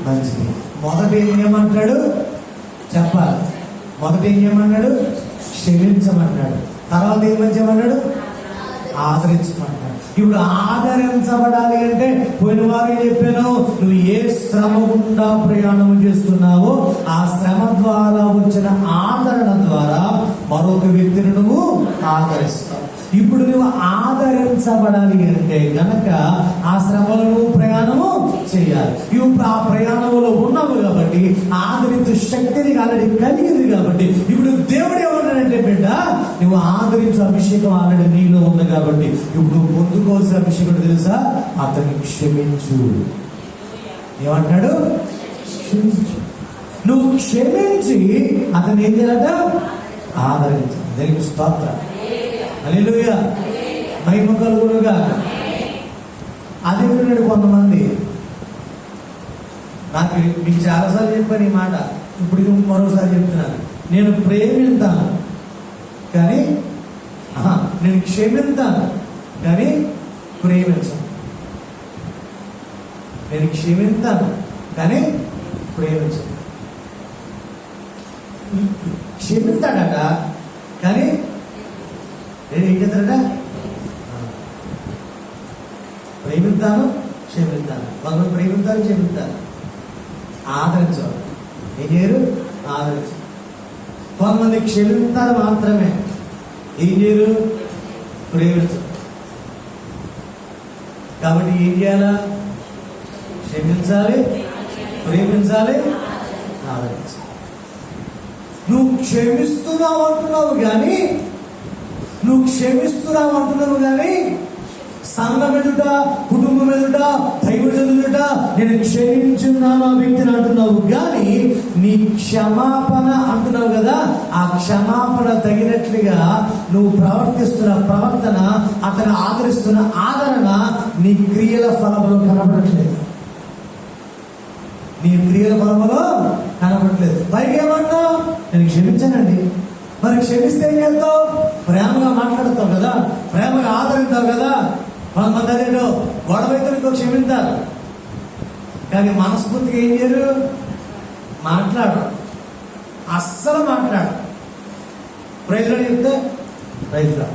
A: మంచిది. మొదట ఏం చేయమంటాడు చెప్పాలి. మొదట ఏం చేయమన్నాడు? క్షమించమన్నాడు. తర్వాత ఏమని చేయమన్నాడు? ఆదరించమన్నాడు. ఇప్పుడు ఆదరించబడాలి అంటే పోయిన వారు ఏం చెప్పాను? నువ్వు ఏ శ్రమ గుండా ప్రయాణం చేస్తున్నావో ఆ శ్రమ ద్వారా వచ్చిన ఆదరణ ద్వారా మరొక వ్యక్తిని నువ్వు ఆదరిస్తావు. ఇప్పుడు నువ్వు ఆదరించబడాలి అంటే గనక ఆ శ్రమలను ప్రయాణము చేయాలి. ఇప్పుడు ఆ ప్రయాణంలో ఉన్నావు కాబట్టి ఆదరించే శక్తిని ఆల్రెడీ కలిగింది కాబట్టి ఇప్పుడు దేవుడు ఏమన్నాడంటే బిడ్డ నువ్వు ఆదరించే అభిషేకం ఆల్రెడీ నీలో ఉంది కాబట్టి ఇప్పుడు నువ్వు పొందుకోవాల్సిన అభిషేకం తెలుసా? అతన్ని క్షమించు. ఏమంటాడు? క్షమించు. నువ్వు క్షమించి అతన్ని ఏం చేయాలట? ఆదరించు. దేవుని స్తోత్రం. హల్లెలూయా. మహిమ కలుగునుగా. అదే విన్నాడు కొంతమంది. నాకు మీకు చాలాసార్లు చెప్పాను ఈ మాట, ఇప్పుడు మరోసారి చెప్తున్నాను. నేను ప్రేమిస్తాను కానీ నేను క్షమిస్తాను కానీ ప్రేమించను. నేను క్షమిస్తాను కానీ ప్రేమించను. క్షమిస్తాడట కానీ నేను ఏం చేస్తాడట? ప్రేమిస్తాను క్షమిస్తాను. కొంతమంది ప్రేమిస్తాను క్షమిస్తాను, ఆదరించరు. ఏం చేయరు? ఆదరించరు. కొంతమంది క్షమిస్తారు మాత్రమే, ఏం చేయరు? ప్రేమించరు. కాబట్టి ఏం చేయాలా? క్షమించాలి, ప్రేమించాలి, ఆదరించాలి. నువ్వు క్షమిస్తున్నావు అంటున్నావు కానీ సంఘం ఎదుట, కుటుంబం ఎదుట, దైవజనుల ఎదుట నేను క్షమించున్నాను ఆ వ్యక్తిని అంటున్నావు కానీ నీ క్షమాపణ అంటున్నావు కదా, ఆ క్షమాపణ తగినట్లుగా నువ్వు ప్రవర్తిస్తున్న ప్రవర్తన, అతను ఆదరిస్తున్న ఆదరణ నీ క్రియల ఫలంలో కనబడట్లేదు. నీ క్రియల ఫలంలో కనబడట్లేదు. పైకి ఏమన్నా నేను క్షమించానండి. మరి క్షమిస్తే ఏం చేస్తావు? ప్రేమగా మాట్లాడతావు కదా, ప్రేమగా ఆదరిస్తావు కదా. కొంతమంది అదేంటో గొడవైతే ఇంకో క్షమిస్తారు కానీ మనస్ఫూర్తిగా ఏం చేయరు? మాట్లాడరు, అస్సలు మాట్లాడరు. ప్రైజ్లో చెప్తే ప్రైజ్లో,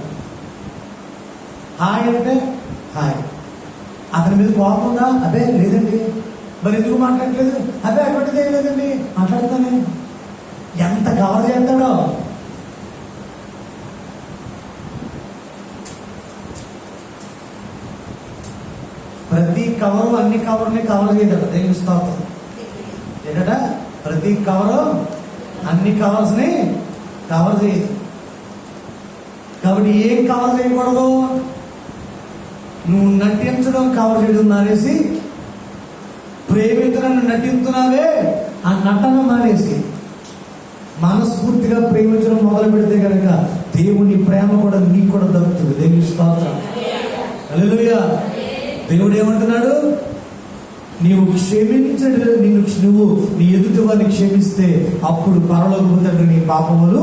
A: హాయ్ అంటే హాయ్. అతని మీద కోపం ఉందా? అదే లేదండి. మరి ఎందుకు మాట్లాడట్లేదు? అదే అటువంటిది ఏం లేదండి, మాట్లాడతానే. ఎంత కవర్ చేస్తాడో. ప్రతి కవరు అన్ని కవర్ని కవర్ చేయదట. దేవుని స్తోత్రం. ఏంటట? ప్రతి కవరు అన్ని కవర్స్ని కవర్ చేయదు. కాబట్టి ఏం కవర్ చేయకూడదు? నువ్వు నటించడం కవర్ చేయడం మానేసి, ప్రేమితులను నటిస్తున్నావే ఆ నటన మానేసి మనస్ఫూర్తిగా ప్రేమించడం మొదలు పెడితే కనుక దేవుని ప్రేమ కూడా నీకు కూడా దక్కుతుంది. దేవుని స్తోత్రం. హల్లెలూయా. దేవుడు ఏమంటున్నాడు? నీవు క్షమించడు, నువ్వు నీ ఎదుటి వారిని క్షమిస్తే అప్పుడు పరలోకపు తండ్రి నీ పాపములు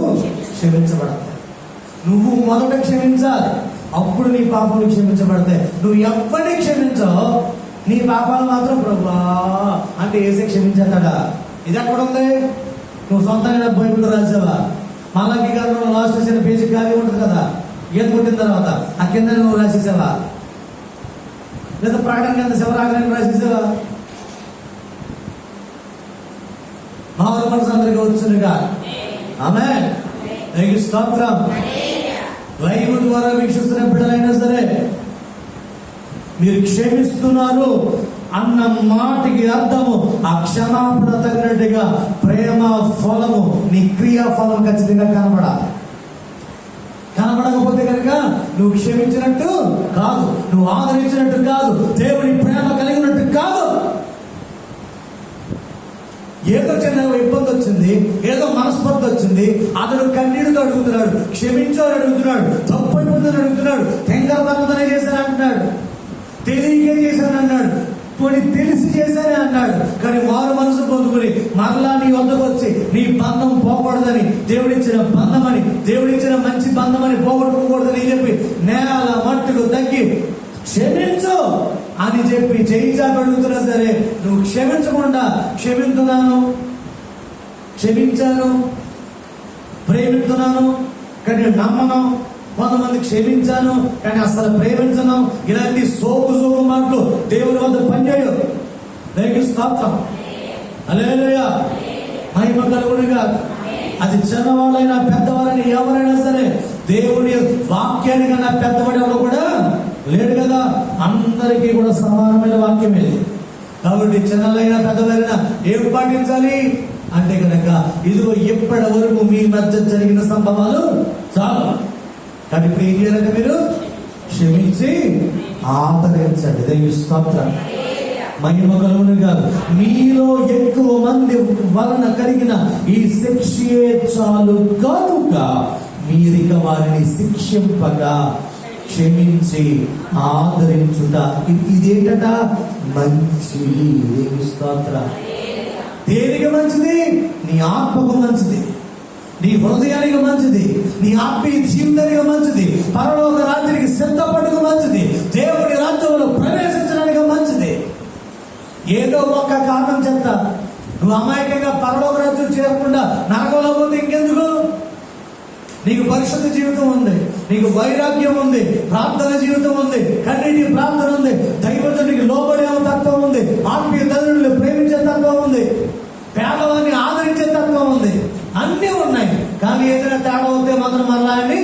A: క్షమించబడతాయి. నువ్వు మొదట క్షమించాలి, అప్పుడు నీ పాపములు క్షమించబడతాయి. నువ్వు ఎవరిని క్షమించావు, నీ పాపాలు మాత్రం ప్రభువా అంటే ఏసే క్షమించేస్తాడా? ఇది ఎక్కడ ఉంది? నువ్వు సొంతంగా బైబిల్ రాసావా? మలాకి గారు లాస్ట్ చేసిన పేజీ ఖాళీ ఉంటుంది కదా, ఈత కొట్టిన తర్వాత ఆ కింద నువ్వు రాసేసావా? లేదా ప్రకటన కింద శివరాగ్రహం రాసేసావా? మామూలు మనసు అందరికీ వచ్చునుగా. ఆమేన్. దేవునికి స్తోత్రం. లైవ్ ద్వారా వీక్షిస్తున్న బిడ్డలైనా సరే, మీరు క్షమిస్తున్నారు అన్న మాటకి అర్థము ఆ క్షమాపణ తగినట్టుగా ప్రేమ ఫలము, నీ క్రియా ఫలం ఖచ్చితంగా కనబడకపోతే కనుక నువ్వు క్షమించినట్టు కాదు, నువ్వు ఆదరించినట్టు కాదు, దేవుని ప్రేమ కలిగినట్టు కాదు. ఏదో చిన్న ఇబ్బంది వచ్చింది, ఏదో మనస్పర్ధ వచ్చింది, అతడు కన్నీడుతో అడుగుతున్నాడు, క్షమించాలని అడుగుతున్నాడు, తప్పు అయిపోతుందని అడుగుతున్నాడు, తెంగరతనతనే చేశాను అంటున్నాడు, తెలియకే చేశాను అన్నాడు, కొన్ని తెలిసి చేశానే అన్నాడు. కానీ వారు మనసు పొందుకుని మరలా నీ వద్దకు వచ్చి నీ బంధం పోకూడదని, దేవుడిచ్చిన బంధమని, దేవుడిచ్చిన మంచి బంధమని పోగొట్టుకోకూడదని చెప్పి నేల మట్టుకు తగ్గి క్షమించు అని చెప్పి చేయించాక అడుగుతున్నా సరే నువ్వు క్షమించకుండా క్షమించాను, ప్రేమిస్తున్నాను కానీ నమ్మను, కొంతమంది క్షమించాను కానీ అసలు ప్రేమించను, ఇలాంటి సోపు మాటలు దేవుని వద్ద పనిచేయడు. దేవునికి స్తోత్రం. హల్లెలూయా. మహిమ కలుగునుగా. అది చిన్నవాళ్ళైనా పెద్దవాళ్ళని ఎవరైనా సరే దేవుని వాక్యాన్ని కన్నా పెద్దవాడు ఎవరు కూడా లేడు కదా, అందరికీ కూడా సమానమైన వాక్యం ఇది. కాబట్టి చిన్నలైనా పెద్దలైనా ఏం పాటించాలి అంటే కనుక ఇదిగో ఇప్పటి వరకు మీ మధ్య జరిగిన సంభవాలు చాలు, కానీ ఇప్పుడు ఏం చేయాలంటే మీరు క్షమించి ఆదరించండి. దేవుని స్తోత్రం. మహిమ కలుగునుగా. మీలో ఎక్కువ మంది వలన కలిగిన ఈ శిక్షే చాలు కనుక మీరిక వారిని శిక్షింపగా క్షమించి ఆదరించుట ఇదేంటట? మంచిది. దేవుని స్తోత్రం. దేనికి మంచిది? నీ ఆత్మకు మంచిది, నీ హృదయానికి మంచిది, నీ ఆత్మీయ జీవితానికి మంచిది, పరలోక రాత్రికి సిద్ధపడకు మంచిది, దేవుడి రాజ్యంలో ప్రవేశించడానికి మంచిది. ఏదో ఒక్క కారణం చేత నువ్వు అమాయకంగా పరలోక రాజ్యం చేరకుండా నరకంలో పోతే ఇంకెందుకు? నీకు పరిశుద్ధ జీవితం ఉంది, నీకు వైరాగ్యం ఉంది, ప్రార్థన జీవితం ఉంది, కన్నీటి ప్రార్థన ఉంది, దైవజనుడికి లోబడే తత్వం ఉంది, ఆత్మీయ తల్లిని ప్రేమించే తత్వం ఉంది, పేదవాన్ని ఆదరించే తత్వం ఉంది, అన్నీ ఉన్నాయి. కానీ ఏదైనా తేడా అవుతే మాత్రం మళ్ళా అని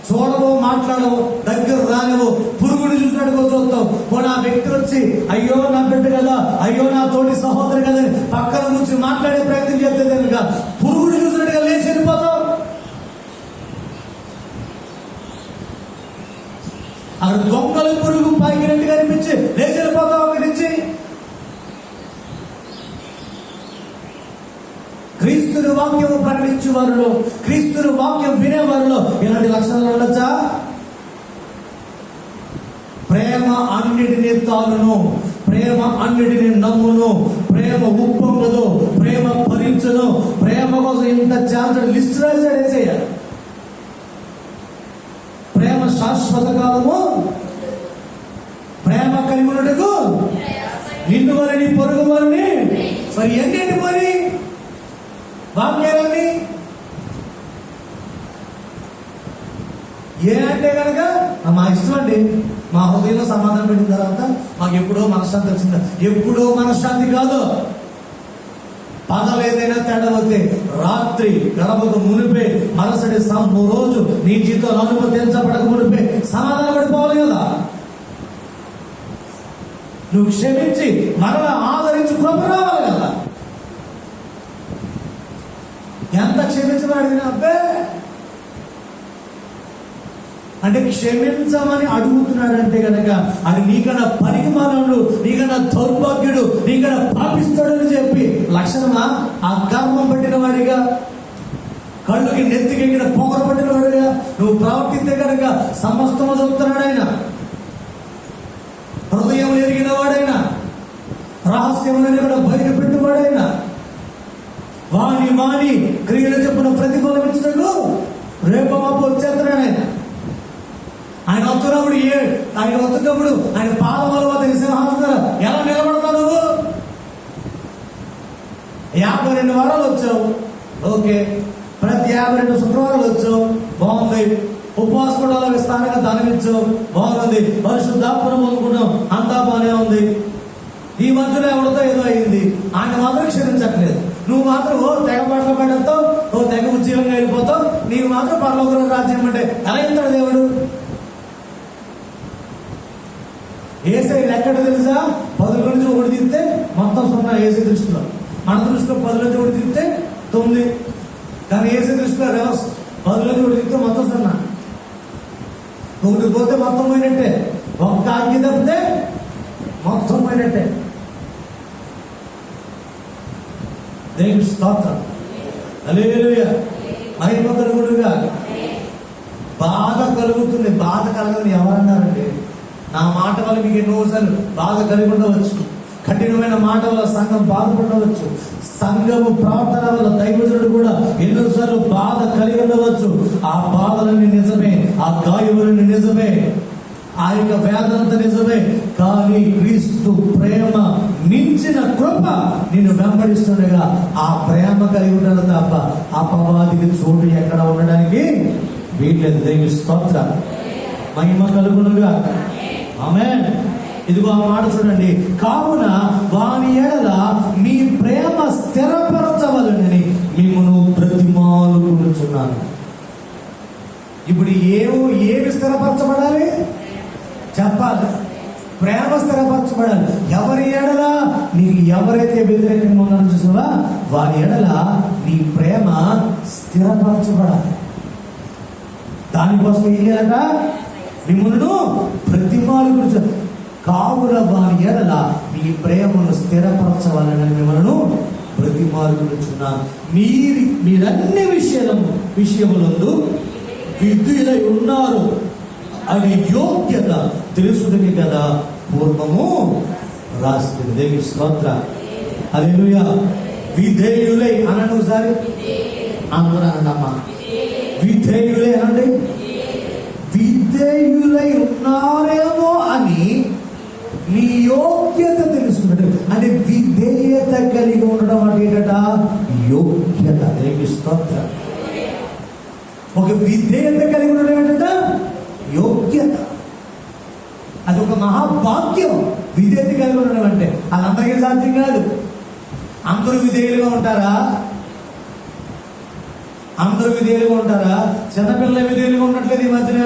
A: చూడవో మాట్లాడవో దగ్గర రానివో పురుగుని చూసినట్టుగా చూస్తావు. పోనీ ఆ వ్యక్తి వచ్చి అయ్యో నా బిడ్డ కదా, అయ్యో నా తోటి సహోదరు కదా పక్కన నుంచి మాట్లాడే ప్రయత్నం చేస్తే కనుక పురుగుని చూసినట్టుగా లేచి వెళ్ళిపోతావు. అక్కడ దొంగలు పురుగు పాకినట్టుగా అనిపించి లేచి వెళ్ళిపోతావు అక్కడి నుంచి. క్రీస్తుని వాక్యం ప్రకటించే వారిలో, క్రీస్తుని వాక్యం వినేవారిలో ఇలాంటి లక్షణాలు ఉండొచ్చా? ప్రేమ అన్నిటినీ తాలును, ప్రేమ అన్నిటినీ నమ్మును, ప్రేమ ఉప్పొంగదు, ప్రేమ భరించును. ప్రేమ కోసం ఇంత చార్జర్ లిస్ట్ రాశాడు యేసయ్య. ప్రేమ శాశ్వత కాలము, ప్రేమ కలిగి ఉన్నట్టుకు నిన్ను వారిని పొరుగు వారిని. మరి ఎన్నింటి మరి వాక్యాలన్నీ ఏ అంటే కనుక మా ఇష్టం అండి, మా హృదయంలో సమాధానం పెట్టిన తర్వాత మాకు ఎప్పుడో మనశ్శాంతి వచ్చిందా? ఎప్పుడో మనశ్శాంతి కాదు. పగలు ఏదైనా తేడా వస్తే రాత్రి గడపకు మునిపే, మరుసటి రోజు నీ జీవితంలో అనుమతించబడక మునిపే సమాధానం పడిపోవాలి కదా. నువ్వు క్షమించి మరలా ఆదరించి కృప రావాలి కదా. ఎంత క్షమించబడిన అబ్బే అంటే క్షమించమని అడుగుతున్నాడంటే కనుక అది నీకన్నా పనికిమాలినోడు, నీకన్నా దౌర్భాగ్యుడు, నీకన్నా పాపిస్తాడని చెప్పి లక్షణమా? ఆ కర్మం పట్టిన వాడిగా, కళ్ళుకి నెత్తికెక్కిన పొగర పట్టిన వాడిగా నువ్వు ప్రవర్తిస్తే కనుక సమస్తము చెబుతున్నాడు ఆయన. హృదయం ఎరిగిన వాడైనా, రహస్యములని కూడా బయట పెట్టువాడైనా, వాణి క్రియలు చెప్పున ప్రతిఫలం ఇచ్చినట్లు రేపు మాపు వచ్చేస్తున్నాడు ఆయన. ఆయన వస్తున్నప్పుడు ఆయన పాదముల వద్ద సింహాసనం ఎలా నిలబడతావు నువ్వు? 52 వారాలు వచ్చావు, ఓకే. ప్రతి 52 శుక్రవారాలు వచ్చావు, బాగుంది. ఉపవాస కూడా విస్తారంగా దానమిచ్చావు, బాగుంది. పరిశుద్ధాత్మను పొందుకున్నావు, అంతా బాగానే ఉంది. ఈ మధ్యలో ఎవరితో ఏదో అయింది, ఆయన మాత్రం క్షమించట్లేదు. నువ్వు మాత్రం తెగ పట్ల పడతావు, తెగ ఉద్యోగంగా వెళ్ళిపోతావు. నీవు మాత్రం పరలోక రాజ్యం అంటే ఎలా ఇస్తాడు దేవుడు? ఏసై లెక్కట తెలుసా? 10 నుంచి 1 తీస్తే మొత్తం 0 ఏసై దృష్టిలో. మన దృష్టిలో 10 నుంచి 1 తీస్తే 9, కానీ ఏసై దృష్టిలో రివర్స్. 10 నుంచి 1 తీస్తే మొత్తం 0. 1 పోతే మొత్తం పోయినట్టే, ఒక్క ఆజ్ఞ తప్పితే మొత్తం పోయినట్టే. దేవుని స్తోత్రం, హల్లెలూయా, మహిమ కలుగునుగా. బాధ కలుగుతుంది. బాధ కలగని ఎవరన్నారండి? నా మాట వల్ల మీకు ఎన్నోసార్లు బాధ కలిగి ఉండవచ్చు, కఠినమైన మాట వల్ల సంఘం బాధపడవచ్చు, సంఘము ప్రార్థన వల్ల దైవజనుడు కూడా ఎన్నోసార్లు బాధ కలిగి ఉండవచ్చు. ఆ బాధలన్నీ నిజమే, ఆ గాయములన్నీ నిజమే, ఆ యొక్క వేదనంత నిజమే. కానీ క్రీస్తు ప్రేమ మించిన కృప నిన్ను వెంబడిస్తుండగా ఆ ప్రేమ కలిగి ఉండదు తప్ప అపవాదికి చోటు ఎక్కడ ఉండడానికి వీల్లేదు. దేవుని స్తోత్రం, మహిమ కలుగునుగా. ఆమేన్. ఇదిగో ఆ మాట చూడండి. కావున వాని ఎడల మీ ప్రేమ స్థిరపరచవలనని మిమ్మును బ్రతిమాలుకొనుచున్నాను. ఇప్పుడు ఏమి స్థిరపరచబడాలి చెప్పాలి? ప్రేమ స్థిరపరచబడాలి. ఎవరి ఎడల? నీకు ఎవరైతే వ్యతిరేకంగా ఉన్నారో చూసావా, వారి ఎడల నీ ప్రేమ స్థిరపరచబడాలి. దానికోసం ఏం చేయాలట? మిమ్మును బ్రతిమాలుకొనుచు. కావున వారి ఎడల మీ ప్రేమను స్థిరపరచవాలని మిమ్మల్ని బ్రతిమాలుకొనుచున్నాను. మీరన్ని విషయములందు విధులై ఉన్నారు. అది యోగ్యత తెలుసుకుని కదా పూర్వము రాస్తుంది. దేవుని స్తోత్రం, హల్లెలూయా. విధేయులై అనండి ఒకసారి, అందరూ అనండమ్మా, విధేయులై అనండి. విధేయులై ఉన్నారేమో అని నీ యోగ్యత తెలుసుకున్నట్టు, అంటే విధేయత కలిగి ఉండడం అంటే ఏంటట? యోగ్యత. దేవుని స్తోత్రం. ఒక విధేయత కలిగి ఉండడం ఏంటంట? యోగ్యత. అది ఒక మహాభాగ్యం. విధేయత కలిగి ఉండడం అంటే అది అందరికీ సాధ్యం కాదు. అందరూ విధేయులుగా ఉంటారా? అందరూ విధేయులుగా ఉంటారా? చిన్నపిల్లలు విధేయులుగా ఉండట్లేదు ఈ మధ్యన.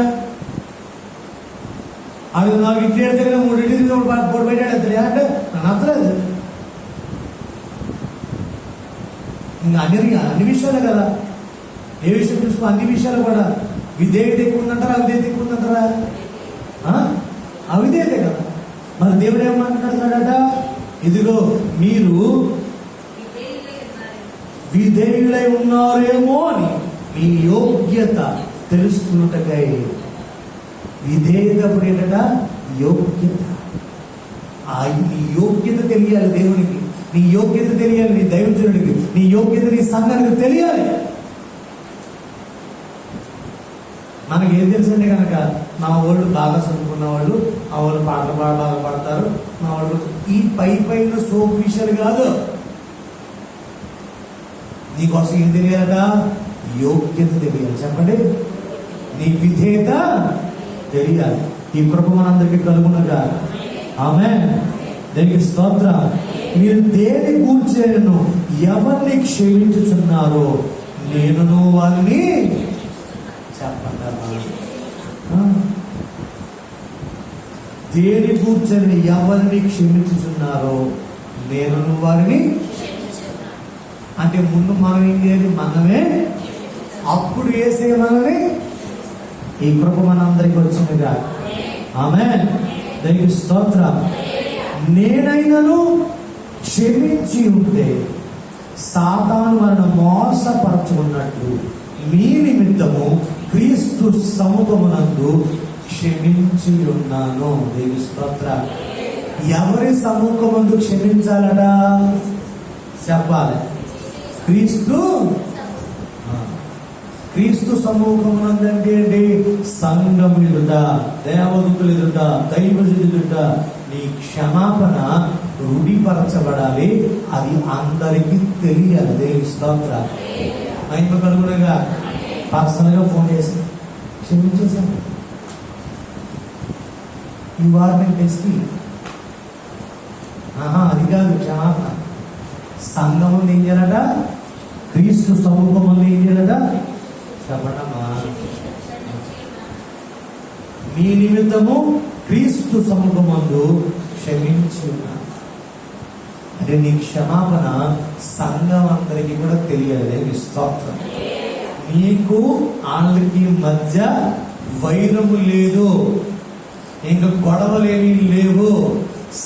A: అది నాకు ఇడ్లీ ఎడితే 3 ఇడ్లీ పొడి పెట్టాడు అంటే నాకు నచ్చలేదు. ఇంకా అన్ని విషయాలే కదా. ఏ విషయం చూసుకో, అన్ని విషయాలు కూడా విధేయత ఎక్కువ ఉందంటారా, అవిధేయత ఎక్కువ ఉందంటారా? అవిధేయతే కదా. మరి దేవుడు ఏమంటున్నాడట? ఇదిగో మీరు విధేయులై ఉన్నారేమో అని మీ యోగ్యత తెలుసుకున్నట్టుకై. విధేయత అప్పుడు ఏంటట? యోగ్యత. నీ యోగ్యత తెలియాలి దేవునికి, నీ యోగ్యత తెలియాలి నీ దైవజనుడికి, నీ యోగ్యత నీ సంఘానికి తెలియాలి. మనకి ఏం తెలుసండి కనుక, మా వాళ్ళు బాగా చదువుకున్న వాళ్ళు, ఆ వాళ్ళు పాటలు బాగా పాడతారు, మా వాళ్ళు ఈ పైన సోపు విషయాలు కాదు. నీకోసం ఏం తెలియాలట? యోగ్యత తెలియాలి. చెప్పండి, నీ విధేయత తెలియాలి. ఈ కృప మనందరికీ కలుగునగా. ఆమేన్. దేవునికి స్తోత్రం. మీరు దేని కూర్చేను ఎవరిని క్షమించుచున్నారో నేను వారిని చెప్పండి. దేని కూర్చొని ఎవరిని క్షమించుచున్నారో నేను వారిని. అంటే ముందు మనం ఏం చేయాలి? మనమే, అప్పుడు వేసే మనని. ఈ కృప మనందరికి వచ్చిందిగా. ఆమేన్. దేవునికి స్తోత్రం. నేనైనను క్షమించి ఉంటే సాతాను మనను మోసపరచుకున్నట్లు మీ నిమిత్తము క్రీస్తు సముఖమునందు క్షమించి ఉన్నాను. దేవుని స్తోత్రం. ఎవరి సముఖమందు క్షమించాలట? చెప్పాలి. క్రీస్తు సముఖమునందు అంటే ఏంటి? సంఘం ఎదుట, దేవదూతుల ఎదుట, దైవజనుల ఎదుట నీ క్షమాపణ రూఢీపరచబడాలి. అది అందరికీ తెలియాలి. దేవుని స్తోత్రం. మహిమ కలుగునగా. పర్సనల్ గా ఫోన్ చేసి క్షమించేసాను, ఈ వారిని టెస్టి. అది కాదు క్షమాపణ. సంఘము ఏం చేయాలట? క్రీస్తు సమూహం ఏం చేయాలట? చెప్పడమా? మీ నిమిత్తము క్రీస్తు సమూహమందు క్షమించు. అంటే నీ క్షమాపణ సంఘం అందరికీ కూడా తెలియాలి. స్తోత్రం. నీకు వాళ్ళకి మధ్య వైరము లేదు, ఇంకా గొడవలేమి లేవు,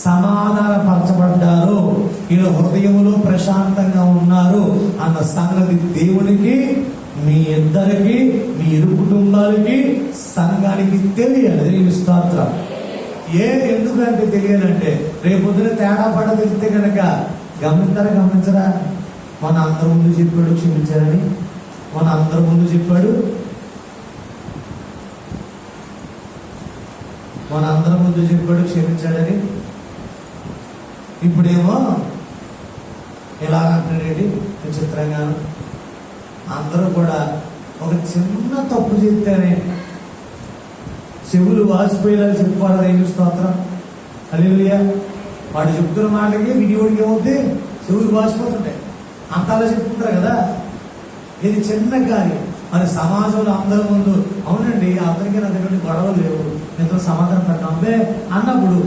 A: సమాధానపరచబడ్డారు, వీళ్ళ హృదయంలో ప్రశాంతంగా ఉన్నారు అన్న సంగతి దేవునికి, మీ ఇద్దరికి, మీ ఇరు కుటుంబాలకి, సంఘానికి తెలియాలి. దేవుని స్తోత్రం. ఎందుకంటే తెలియాలంటే రేపొద్దున తేడా పడ తెలిస్తే కనుక గమనించరా? మన అందరి ముందు చెప్పాడు క్షమించారని, మన అందరి ముందు చెప్పాడు, మన అందరి ముందు చెప్పాడు క్షమించాడని. ఇప్పుడేమో ఎలాగంటాడేంటి విచిత్రంగా, అందరూ కూడా ఒక చిన్న తప్పు చేస్తేనే చెవులు వాసిపోయేలా చెప్పుకోవాలి. దేవుని స్తోత్రం. హల్లెలూయా. వాడు చెప్తున్న మాటకి వినియోడికి ఏమవుతుంది? చెవులు వాసిపోతుంటాయి. అంతలా చెప్తుంటారు కదా. ఇది చిన్న కార్యం. మరి సమాజంలో అందరి ముందు అవునండి అతనికి నా దగ్గర గొడవలు లేవు, నేను సమాధానం పెట్టంబే అన్నప్పుడు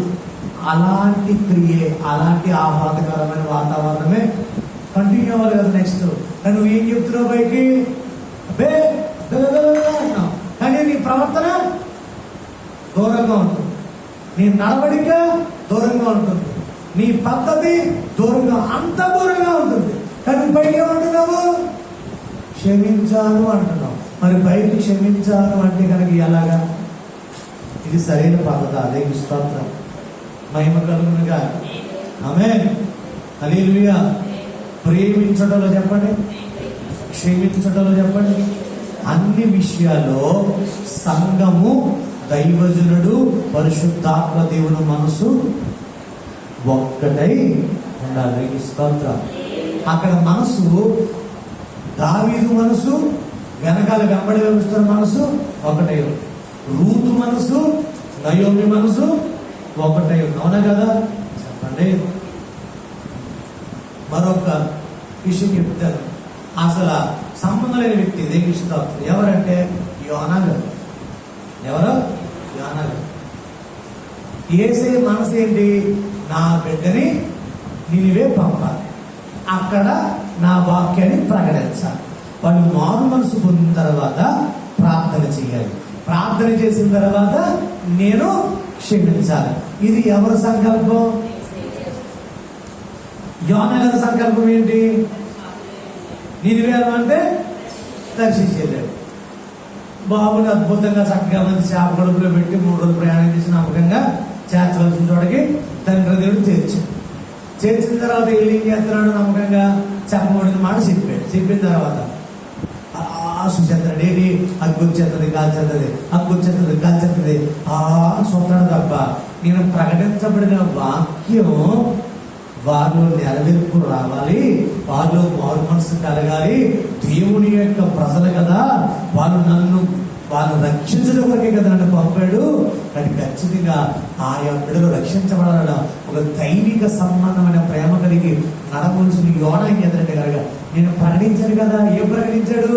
A: అలాంటి క్రియే, అలాంటి ఆహ్లాదకరమైన వాతావరణమే కంటిన్యూ అవ్వాలి కదా. నెక్స్ట్ నువ్వు ఏం చెప్తున్నావు పైకి? అబ్బే అంటున్నావు, కానీ నీ ప్రవర్తన దూరంగా ఉంటుంది, నీ నడవడిక దూరంగా ఉంటుంది, నీ పద్ధతి దూరంగా, అంత దూరంగా ఉంటుంది. కానీ పైకి ఏమంటున్నావు? క్షమించాను అంటున్నావు. మరి బయట క్షమించాను అంటే కనుక ఎలాగా? ఇది సరైన పద్ధతి. అదే స్తోత్రం. మహిమ కలుగునుగా. ఆమేన్. హల్లెలూయా. ప్రేమించడంలో చెప్పండి, క్షమించడంలో చెప్పండి. అన్ని విషయాల్లో సంఘము, దైవజనుడు, పరిశుద్ధాత్మ దేవుని మనసు ఒక్కటై ఉండాలి. స్తోత్రం. అక్కడ మనసు దావీదు మనసు, వెనకాల వెంబడి వెంబడిస్తున్న మనసు ఒకటై ఉంది. రూతు మనసు, నయోమి మనసు ఒకటై ఉంది. అవునా కదా? చెప్పండి. మరొక విషయం చెప్తాను. అసలు సంబంధం లేని వ్యక్తి దేవుని స్తోత్రం. ఎవరంటే యోనా గారు. ఎవరు? యోనా గారు. యేసే మనసు ఏంటి? నా బిడ్డని నినివే పంపాలి, అక్కడ నా వాక్యాన్ని ప్రకటించాలి. వాళ్ళు మారు మనసు పొందిన తర్వాత ప్రార్థన చేయాలి, ప్రార్థన చేసిన తర్వాత నేను క్షమించాలి. ఇది ఎవరి సంకల్పం? యోనా గారి సంకల్పం ఏంటి? నినివే అంటే దర్శించేళ్ళాడు. బాబుని అద్భుతంగా చక్కగా మంది చేప కడుపులో పెట్టి 3 రోజులు ప్రయాణం చేసి నమ్మకంగా చేర్చవలసిన చోటకి తండ్రి దేవుడు చేర్చిన తర్వాత ఏం చేస్తున్నాడు? నమ్మకంగా చెప్పబడిన మాట చెప్పాడు. చెప్పిన తర్వాత చూసేస్తాడు. ఏంటి? అగ్గుచ్చేస్తుంది, కాల్చేస్తుంది, అగ్గుచ్చేస్తుంది, కాల్చేస్తుంది చూస్తాడు తప్ప నేను ప్రకటించబడిన వాక్యం వారిలో నెరవేర్పు రావాలి, వాళ్ళు మారు మనసు కలగాలి, దేవుని యొక్క ప్రజలు కదా, వాళ్ళు రక్షించడం వరకే కదా నన్ను పంపాడు. కానీ ఖచ్చితంగా ఆయా బిడ్డలు రక్షించబడాలన్న ఒక దైవిక సంబంధమైన ప్రేమ కలిగి నడవలసిన యోనా ఎదురంటే కనుక నేను ప్రకటించాను కదా. ఏం ప్రకటించాడు?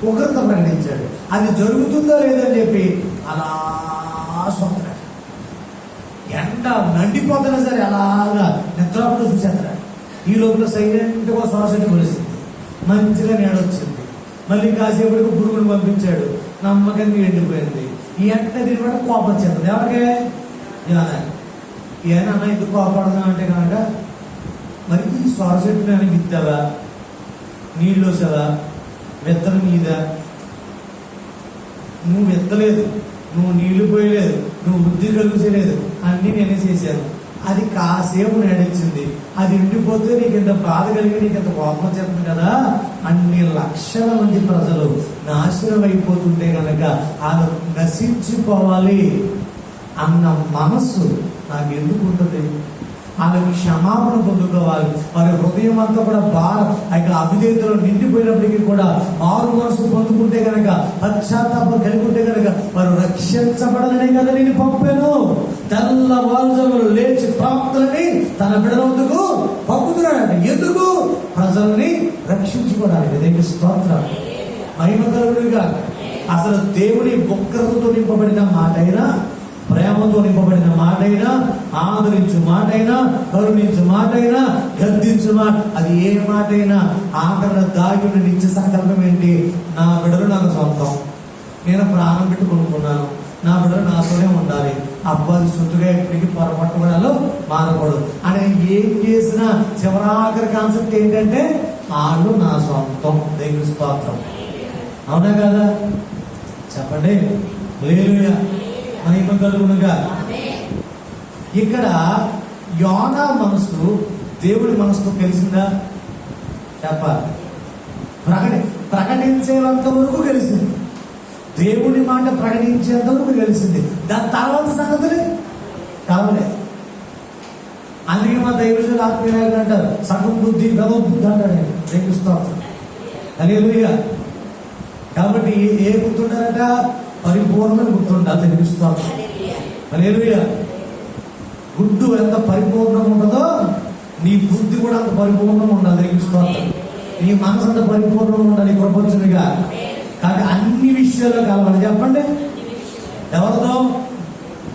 A: ఉగ్రత ప్రకటించాడు. అది జరుగుతుందో లేదని చెప్పి అలా చూస్తున్నాడు. మండిపోతున్నా సరే అలాగా నిద్రప్పుడు చూసేస్తాడు. ఈ లోపల సైలెంట్గా శ్వాసని కొలిసింది, మంచిగా నేడొచ్చింది. మళ్ళీ కాసేపటికి పురుగును పంపించాడు, నమ్మకంగా ఎండిపోయింది. ఈ వెంటనే దీని బట్టి కోపం వచ్చేస్తుంది. ఎవరికే ఏనా ఎందుకు కోపడదా అంటే కనుక, మరి ఈ శ్వాసని అని విత్తావా, నీళ్ళు వసావా, విత్తనం నీదా, నువ్వు విత్తలేదు, నువ్వు నీళ్లు పోయలేదు, నువ్వు బుద్ధి కలుగుతలేదు, అన్నీ నేనే చేశాను. అది కాసేపు నడిచింది, అది ఎండిపోతే నీకు ఇంత బాధ కలిగి నీకు ఇంత కోపం వచ్చేస్తుంది కదా. అన్ని లక్షల మంది ప్రజలు నాశనం అయిపోతుంటే కనుక అది నశించిపోవాలి అన్న మనస్సు నాకు ఎందుకు ఉంటుంది? వాళ్ళకి క్షమాపణ పొందుకోవాలి. వారి హృదయం అంతా కూడా ఇక్కడ అవిధేయతలో నిండిపోయినప్పటికీ కూడా మారు మనసు పొందుకుంటే కనుక, పశ్చాత్తాపం కలిగి ఉంటే కనుక వారు రక్షించబడాలనే కదా నేను పంపాను. తెల్లవారుజాములు లేచి ప్రాప్తులని తన బిడ్డలందుకు పంపుతున్నాడు. ఎందుకు? ప్రజల్ని రక్షించుకోవడానికి. దేవుని స్తోత్రం, మహిమ కలుగునుగా. అసలు దేవుని ఉగ్రతతో నింపబడిన మాట అయినా, ప్రేమతో నింపబడిన మాట అయినా, ఆదరించు మాట అయినా, కరుణించు మాట అయినా, గద్దించు మాట, అది ఏ మాట అయినా ఆఖరణ దాగి నిత్య సంకల్పం ఏంటి? నా బిడ్డలు నాకు సొంతం, నేను ప్రాణం పెట్టి కొనుక్కున్నాను, నా బిడ్డలు నాతోనే ఉండాలి, అబ్బాయి సొత్తుగా ఎప్పటికీ పొరపట్టుకోవడాలో మారకూడదు అని ఏం చేసినా చివరాఖరి కాన్సెప్ట్ ఏంటంటే వాళ్ళు నా సొంతం. దేవుని స్తోత్రం, అవునా కదా? చెప్పండి హల్లెలూయా, మహిమ కలుగునుగా. ఇక్కడ యోనా మనసు దేవుడి మనసుతో కలిసిందా? చెప్పాలి. ప్రకటించేంత వరకు కలిసింది, దేవుడి మాట ప్రకటించేంత వరకు కలిసింది. దాని తర్వాత సంగతులు కావలేదు. అందుకే మా దైవజనులు ఆత్మీయులు అంటారు, సగం బుద్ధి గవం బుద్ధి అంటాడు. దేవుని స్తోత్రం, హల్లెలూయా. కాబట్టి ఏ గుర్తుంటారట? పరిపూర్ణమైన గుర్తుండాలి. దేవుని స్తోత్రం, హల్లెలూయా. గుడ్డు ఎంత పరిపూర్ణంగా ఉంటుందో నీ బుద్ధి కూడా అంత పరిపూర్ణంగా ఉండాలి. దేవుని స్తోత్రం, నీ మనసు అంత పరిపూర్ణంగా ఉండాలి. ప్రపంచునిగా కాబట్టి అన్ని విషయాల్లో కలవాలి. చెప్పండి, ఎవరితో?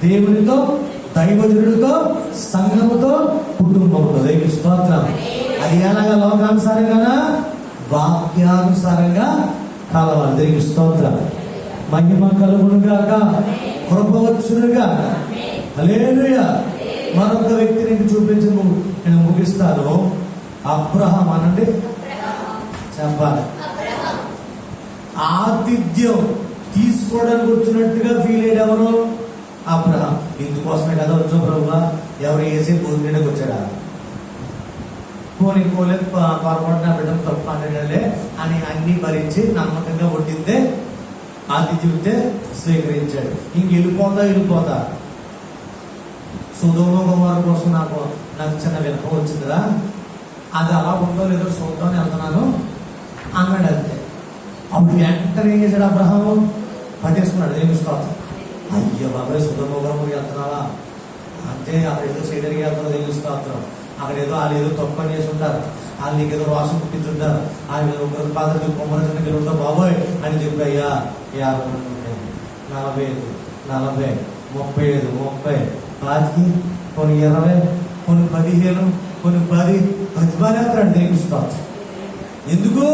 A: దేవునితో, దైవజనుడితో, సంఘముతో, కుటుంబంతో. దేవుని స్తోత్రం. అది ఎలాగా? లోకానుసారంగానా? వాక్యానుసారంగా కలవాలి. దేవుని స్తోత్రం, మహిమ కలుగునుగాక, కృప వచ్చునుగాక. హల్లెలూయా. మరొక వ్యక్తి నీకు చూపించి నేను ముగిస్తాను. అబ్రహాం అనండి, చెప్పాలి. ఆతిథ్యం తీసుకోవడానికి వచ్చినట్టుగా ఫీల్ అయ్యాడు ఎవరు? అబ్రహాం. ఇందుకోసమే కదా వచ్చాం ప్రభువా, ఎవరు వేసి భూమికి వచ్చాడా? కోలేదు పొరపాటున బిడ్డ తప్పు అంటే అని అన్ని భరించి నమ్మకంగా కొట్టిందే ఆతిథ్యతే స్వీకరించాడు. ఇంక వెళ్ళిపోతా సొదొమ గొమొర్రా కోసం నాకు చిన్న వినపం వచ్చిందిరా, అది అలా ఉందో లేదో చూద్దామని వెళ్తున్నాను అన్నాడు. అంతే. అప్పుడు వెంటనే ఏం చేశాడు అబ్రహాము? పట్టేసుకున్నాడు. దేవుని స్తోత్రం. అయ్యో బాబాయ్, సొదొమ గొమొర్రాకి వెళ్తున్నావా అంటే అక్కడ ఏదో చేయడానికి వెళ్తున్నా. దేవుని స్తోత్రం. అక్కడ ఏదో వాళ్ళు ఏదో తప్పు పని చేసి ఉంటారు, వాళ్ళు నీకు ఏదో రోషం పుట్టించుంటారు. వాళ్ళు ఒకరి పాత్ర కొమ్మరచన ఉంటావు బాబోయ్ అని చెప్పి, అయ్యా 50 మంది ఉంటాయి, 45, 40, 35, 30, 5, కొన్ని 20, కొన్ని 15, కొన్ని 10 ప్రతిభానేస్తాడు. దేవుని స్తోత్రం. ఎందుకు?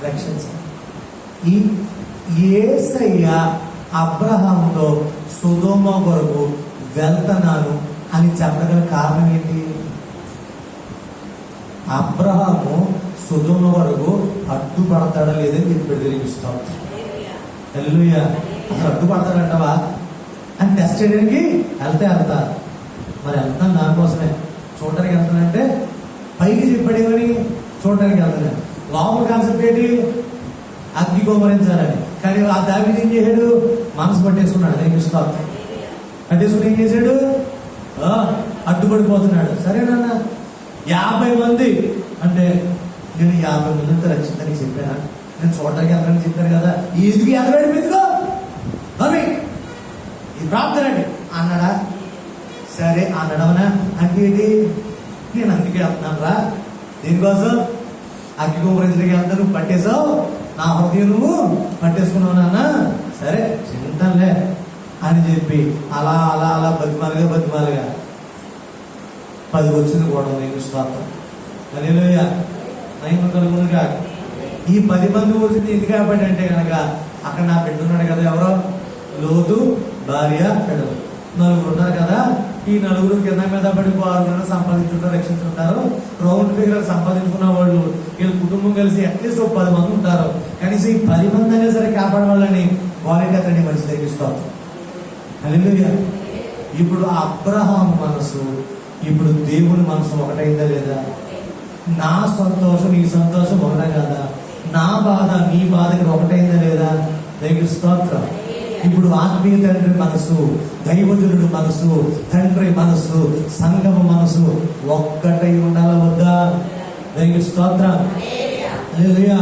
A: రక్షించ. ఈ యేసయ్య అబ్రహాముతో సొదొమ కొరకు వెళ్తున్నాను అని చెప్పగల కారణం ఏంటి? అబ్రహాము సొదొమ వరకు అడ్డుపడతాడా లేదని చెప్పి తెలియజేస్తాం. హల్లెలూయా. అసలు అడ్డుపడతాడంటవా అని టెస్ట్ చేయడానికి వెళ్తా. మరి వెళ్తాను దానికోసమే, చూడడానికి వెళ్తానంటే పైకి చెప్పాడేమని చూడడానికి వెళ్తున్నాను. లోపల కాన్సెప్ట్ ఏంటి? అగ్ని గోమరించాలని. కానీ ఆ దావీదు ఏం చేశాడు? మనసు పట్టేసుకున్నాడు. దేవుని పట్టేసుకుని ఏం చేశాడు? అడ్డుపడిపోతున్నాడు. సరేనన్నా 50 మంది అంటే నేను 50 మందితో రక్షించడానికి చెప్పానా? నేను చూడడానికి వెళ్తానని చెప్పాను కదా, ఎందుకు 50 మీదుగో మమ్మీ ఇది ప్రార్థన అండి అన్నాడా? సరే అన్నడమనా అంటే ఏంటి? నేను అందుకే వెళ్తున్నాను రా. దీనికోసం అగ్గి గోమరించడానికి వెళ్తా. నువ్వు పట్టేశావు నా హృదయం, నువ్వు పట్టేసుకున్నావు నాన్న. సరే చింతలే అని చెప్పి అలా అలా అలా బతిమాలుగా 10 వచ్చింది కూడా నీకు స్తోత్రం. హల్లెలూయా. మహిమ కలుగును గాక. ఈ 10 మంది వచ్చింది ఎందుకు కాబట్టి అంటే కనుక అక్కడ నా బిడ్డ ఉన్నాడు కదా, ఎవరో లోతు భార్య బిడ్డలు 4 ఉన్నారు కదా. ఈ 4 కింద మీద పడి 6 సంపాదించుంటారు, రక్షించుంటారు. రౌండ్ ఫిగర్ సంపాదించుకున్న వాళ్ళు వీళ్ళ కుటుంబం కలిసి అట్లీస్ట్ 10 మంది ఉంటారు. కనీసం ఈ 10 మంది అయినా సరే కాపాడవాళ్ళని వాలంటీర్ అతని మంచి తగ్గిస్తాం. హల్లెలూయా. ఇప్పుడు అబ్రహాం మనసు ఇప్పుడు దేవుని మనసు ఒకటైందా లేదా? నా సంతోషం నీ సంతోషం ఒకటే కదా? నా బాధ నీ బాధకి ఒకటైందా లేదా? దేవుని స్తోత్రం. ఇప్పుడు ఆత్మీయ తండ్రి మనసు, దైవజనుడు మనసు, తండ్రి మనసు, సంఘం మనసు ఒక్కటై ఉండాలా వద్దా? దేవుని స్తోత్రం. హల్లెలూయా.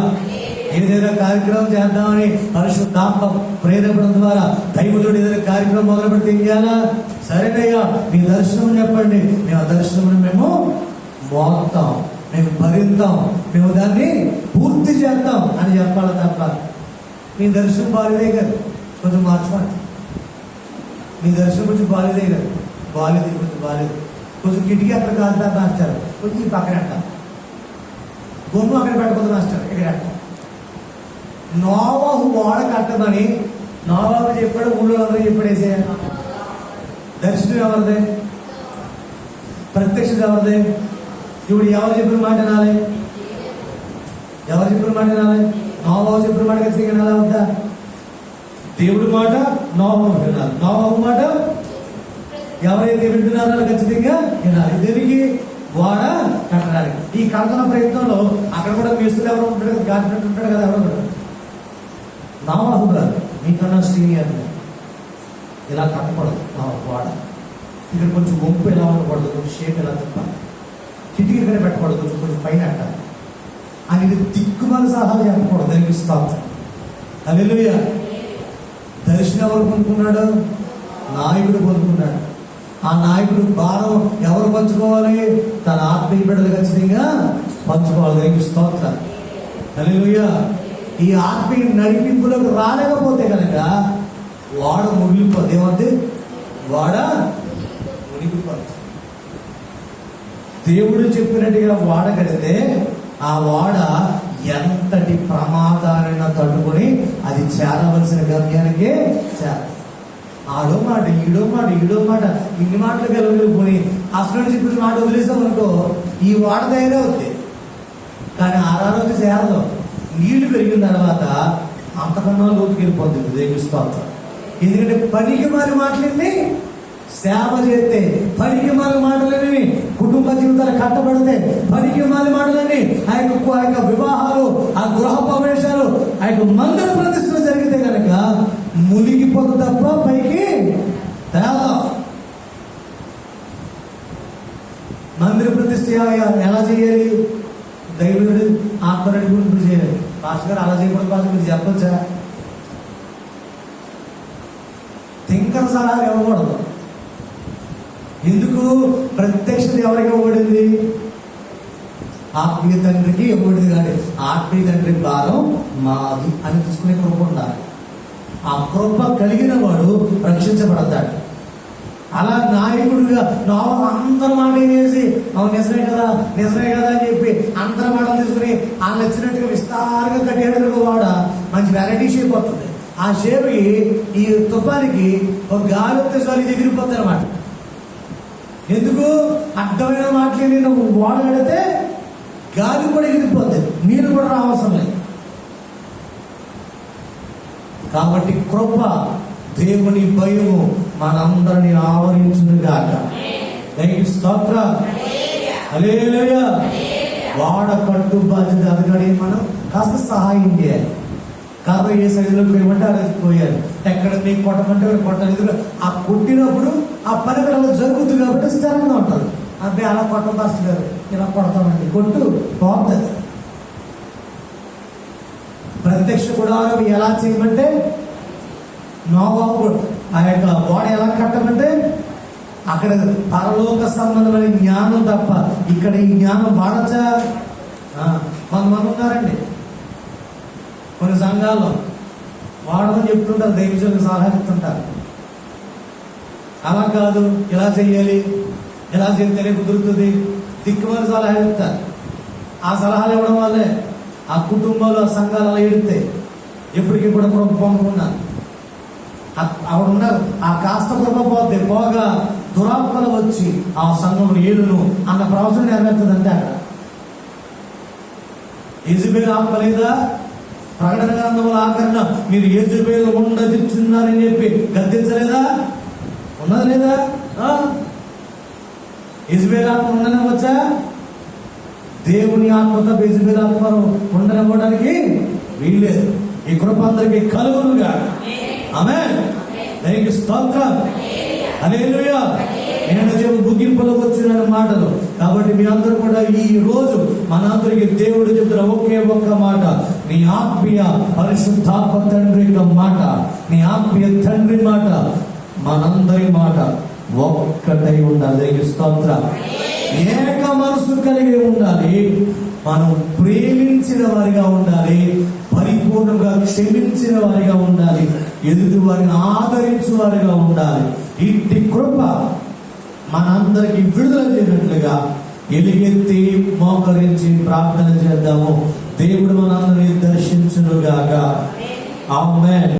A: ఏదైనా కార్యక్రమం చేద్దామని పరిశుద్ధాత్మ ప్రేరేపణ ద్వారా దైవజనుడు ఏదైనా కార్యక్రమం మొదలు పెడితే ఏం చేయాలా? సరేనయ్యా మీ దర్శనం చెప్పండి, మేము ఆ దర్శనం మేము మోస్తాం, మేము భరిస్తాం, మేము దాన్ని పూర్తి చేద్దాం అని చెప్పాలి తప్ప మీ దర్శనం బాగాలేదే కదా కొంచెం మార్చుకోండి. మీ దర్శనం కొంచెం బాగాలేదే కదా, కొంచెం బాగాలేదు, కొంచెం కిటికీ అక్కడ కాదు మాస్టర్, కొంచెం పక్కన అంటాం, బొమ్మ అక్కడ పెట్టకపోతే మాస్టర్ ఇక్కడ అంటాం. నోవాహు ఓడ కట్టమని నోవాహు చెప్పాడు, ఊళ్ళో అందరూ చెప్పాడేసే. దర్శనం ఎవరిదే? ప్రత్యక్షత ఎవరిదే? ఇప్పుడు ఎవరు చెప్పిన మాట వినాలి? ఎవరు చెప్పిన మాట వినాలి? నోవాహు చెప్పిన మాట ఖచ్చితంగా వినాలా వద్దా? దేవుడి మాట నోవాహు వినాలి, నోవాహు మాట ఎవరైతే వింటున్నారో ఖచ్చితంగా వినాలి. దీనికి వాడ కట్టడానికి. ఈ కడుతున్న ప్రయత్నంలో అక్కడ కూడా మేస్తులు ఎవరు ఉంటాడు కదా, గార్డెన్ ఉంటాడు కదా, ఎవరు కూడా నోవాహు గారు మీకన్నా సీనియర్. ఇలా కట్టకూడదు నా వాడ. ఇక్కడ కొంచెం వంపు ఎలా ఉండకూడదు, కొంచెం షేప్ ఎలా తిప్పాలి, కిటికీ ఇక్కడ పెట్టకూడదు, కొంచెం పైన అంటారు అని దిక్కుమాల సహాయం చెప్పకూడదు. దానికి స్తోత్రం. హల్లెలూయా. దర్శనం ఎవరు పొందుకున్నాడు? నాయకుడు పొందుకున్నాడు. ఆ నాయకుడు భారం ఎవరు పంచుకోవాలి? తన ఆత్మీయ బిడ్డలు ఖచ్చితంగా పంచుకోవాలి. దానికి స్తోత్రం. హల్లెలూయా. ఈ ఆత్మీయ నడిపింపులకు రాలేకపోతే కనుక వాడ ముగిలిపోద్ది. ఏమంటే వాడ మునిగిపోద్ది. దేవుడు చెప్పినట్టుగా వాడ కడితే ఆ వాడ ఎంతటి ప్రమాదాలైనా తట్టుకొని అది చేరవలసిన గమ్యానికే చేరదు. ఆడో మాట ఈడో మాట ఇన్ని మాటలు కలగలిపోయి అసలు చెప్పిన మాట వదిలేసాం అనుకో, ఈ వాడ తయారే అవుతుంది. కానీ ఆరారోజు చేరదు. నీళ్లు పెరిగిన తర్వాత అంతకన్నా లోతుకి వెళ్ళిపోతుంది. దేవుని స్తోత్రం. ఎందుకంటే పనికి మారి మాటలన్నీ సేవ చేస్తే, పనికి మారి మాటలని కుటుంబ జీవితాలు కట్టబడితే, పనికి మారి మాటలని ఆ యొక్క వివాహాలు, ఆ గృహ ప్రవేశాలు, ఆ యొక్క మందిర ప్రతిష్టలు జరిగితే కనుక మునిగిపోదు తప్ప పైకి తేడా. మందిర ప్రతిష్ట ఎలా చేయాలి? దైవుడు ఆత్మరెడ్డి గురించి చేయాలి. పాస్టర్ గారు అలా చేయకూడదు, పాస్టర్ మీరు చెప్పొచ్చా? తింకర సలహాలు ఇవ్వకూడదు. ఎందుకు? ప్రత్యక్షత ఎవరికి ఇవ్వబడింది? ఆత్మీయ తండ్రికి ఇవ్వబడింది. కానీ ఆత్మీయ తండ్రి భారం మాది అని తీసుకునే కృప ఉండాలి. ఆ కృప కలిగిన వాడు రక్షించబడతాడు. అలా నాయకుడిగా నోవాహు అందరి మాట వేసి అవును నిజమే కదా అని చెప్పి అందరి మాటలు తీసుకుని ఆ నచ్చినట్టుగా విస్తారంగా కట్టేయడానికి వాడ మంచి వెరైటీ షేప్ వస్తుంది. ఆ షేప్ ఈ తుఫానికి ఒక గాలి వస్తే చాలు ఇది ఎగిరిపోతుంది అనమాట. ఎందుకు? అడ్డమైన మాటలు నువ్వు వాడ కడితే గాలి కూడా ఎగిరిపోతుంది, నీరు కూడా రావసరం లేదు. కాబట్టి కృప, దేవుని భయము మనందరినీ ఆవరించును గాక. దేవుని స్తోత్రం. హల్లెలూయా. వాడ కట్టు బాధ్యత అదిగాడి మనం కాస్త సహాయం చేయాలి. కాబట్టి ఏ సైజులో పోయమంటే అలా పోయాలి. ఎక్కడ మీకు కొట్టమంటే కొట్టాలి. ఆ కొట్టినప్పుడు ఆ పని అలా జరుగుతుంది కాబట్టి స్థిరంగా ఉంటారు. అబ్బాయి అలా కొట్టం పాస్టర్ గారు ఇలా కొడతామండి, కొట్టు బాగుంటుంది. ప్రత్యక్ష గుడారం ఎలా చేయమంటే నోవాహు ఆ యొక్క వాడ ఎలా కట్టమంటే అక్కడ పరలోక సంబంధమైన జ్ఞానం తప్ప ఇక్కడ ఈ జ్ఞానం వాడచ్చా? కొంతమంది ఉన్నారండి కొన్ని సంఘాల్లో వాడమని చెప్తుంటారు, దైవజనులకు సలహా ఇస్తుంటారు. అలా కాదు, ఇలా చెయ్యాలి, ఇలా చేస్తేనే కుదురుతుంది, దిక్కుమని సలహా ఇస్తారు. ఆ సలహాలు ఇవ్వడం వల్లే ఆ కుటుంబాలు, ఆ సంఘాలు అలా ఎడితే ఎప్పటికిప్పుడు పొందుకున్నారు. ఆవిడ ఉన్నారు, ఆ కాస్త కృప పోతే పోగా దురాత్మలు వచ్చి ఆ సంఘంలో ఏలును అన్న ప్రవచనం నెరవేర్చదంటే అక్కడ యెజబెలు ఆత్మ లేదా? ప్రకటన గ్రంథంలో ఆఖరణ మీరు యెజబెలు ఉండదిచ్చున్నారని చెప్పి గద్దించలేదా? ఉన్నది లేదా? యెజబెలు ఆత్మ ఉండనివ్వచ్చా? దేవుని ఆత్మతో యెజబెలు ఆత్మ ఉండనివ్వడానికి వీల్లేదు. ఈ కృప అందరికీ కలుగునుగా. ఆమేన్. దేవునికి స్తోత్రం. హల్లెలూయా. నేను దేవుడు ముగింపులోకి వచ్చిన మాటలు కాబట్టి మీ అందరూ కూడా ఈ రోజు మనందరికి దేవుడు చెప్తున్న ఒకే ఒక్క మాట, నీ ఆత్మీయ పరిశుద్ధాత్మ తండ్రి యొక్క మాట, నీ ఆత్మీయ తండ్రి మాట, మనందరి మాట ఒక్కటై ఉండాలి. దేవునికి స్తోత్రం. ఏక మనసు కలిగి ఉండాలి. మనం ప్రేమించిన వారిగా ఉండాలి, పరిపూర్ణంగా క్షమించిన వారిగా ఉండాలి, ఎదుటి వారిని ఆదరించు వారిగా ఉండాలి. ఇట్టి కృప మనందరికి విడుదల చేసినట్లుగా ఎలుగెత్తి మోకరించి ప్రార్థన చేద్దాము. దేవుడు మనందరినీ దర్శించునుగాక. ఆమేన్.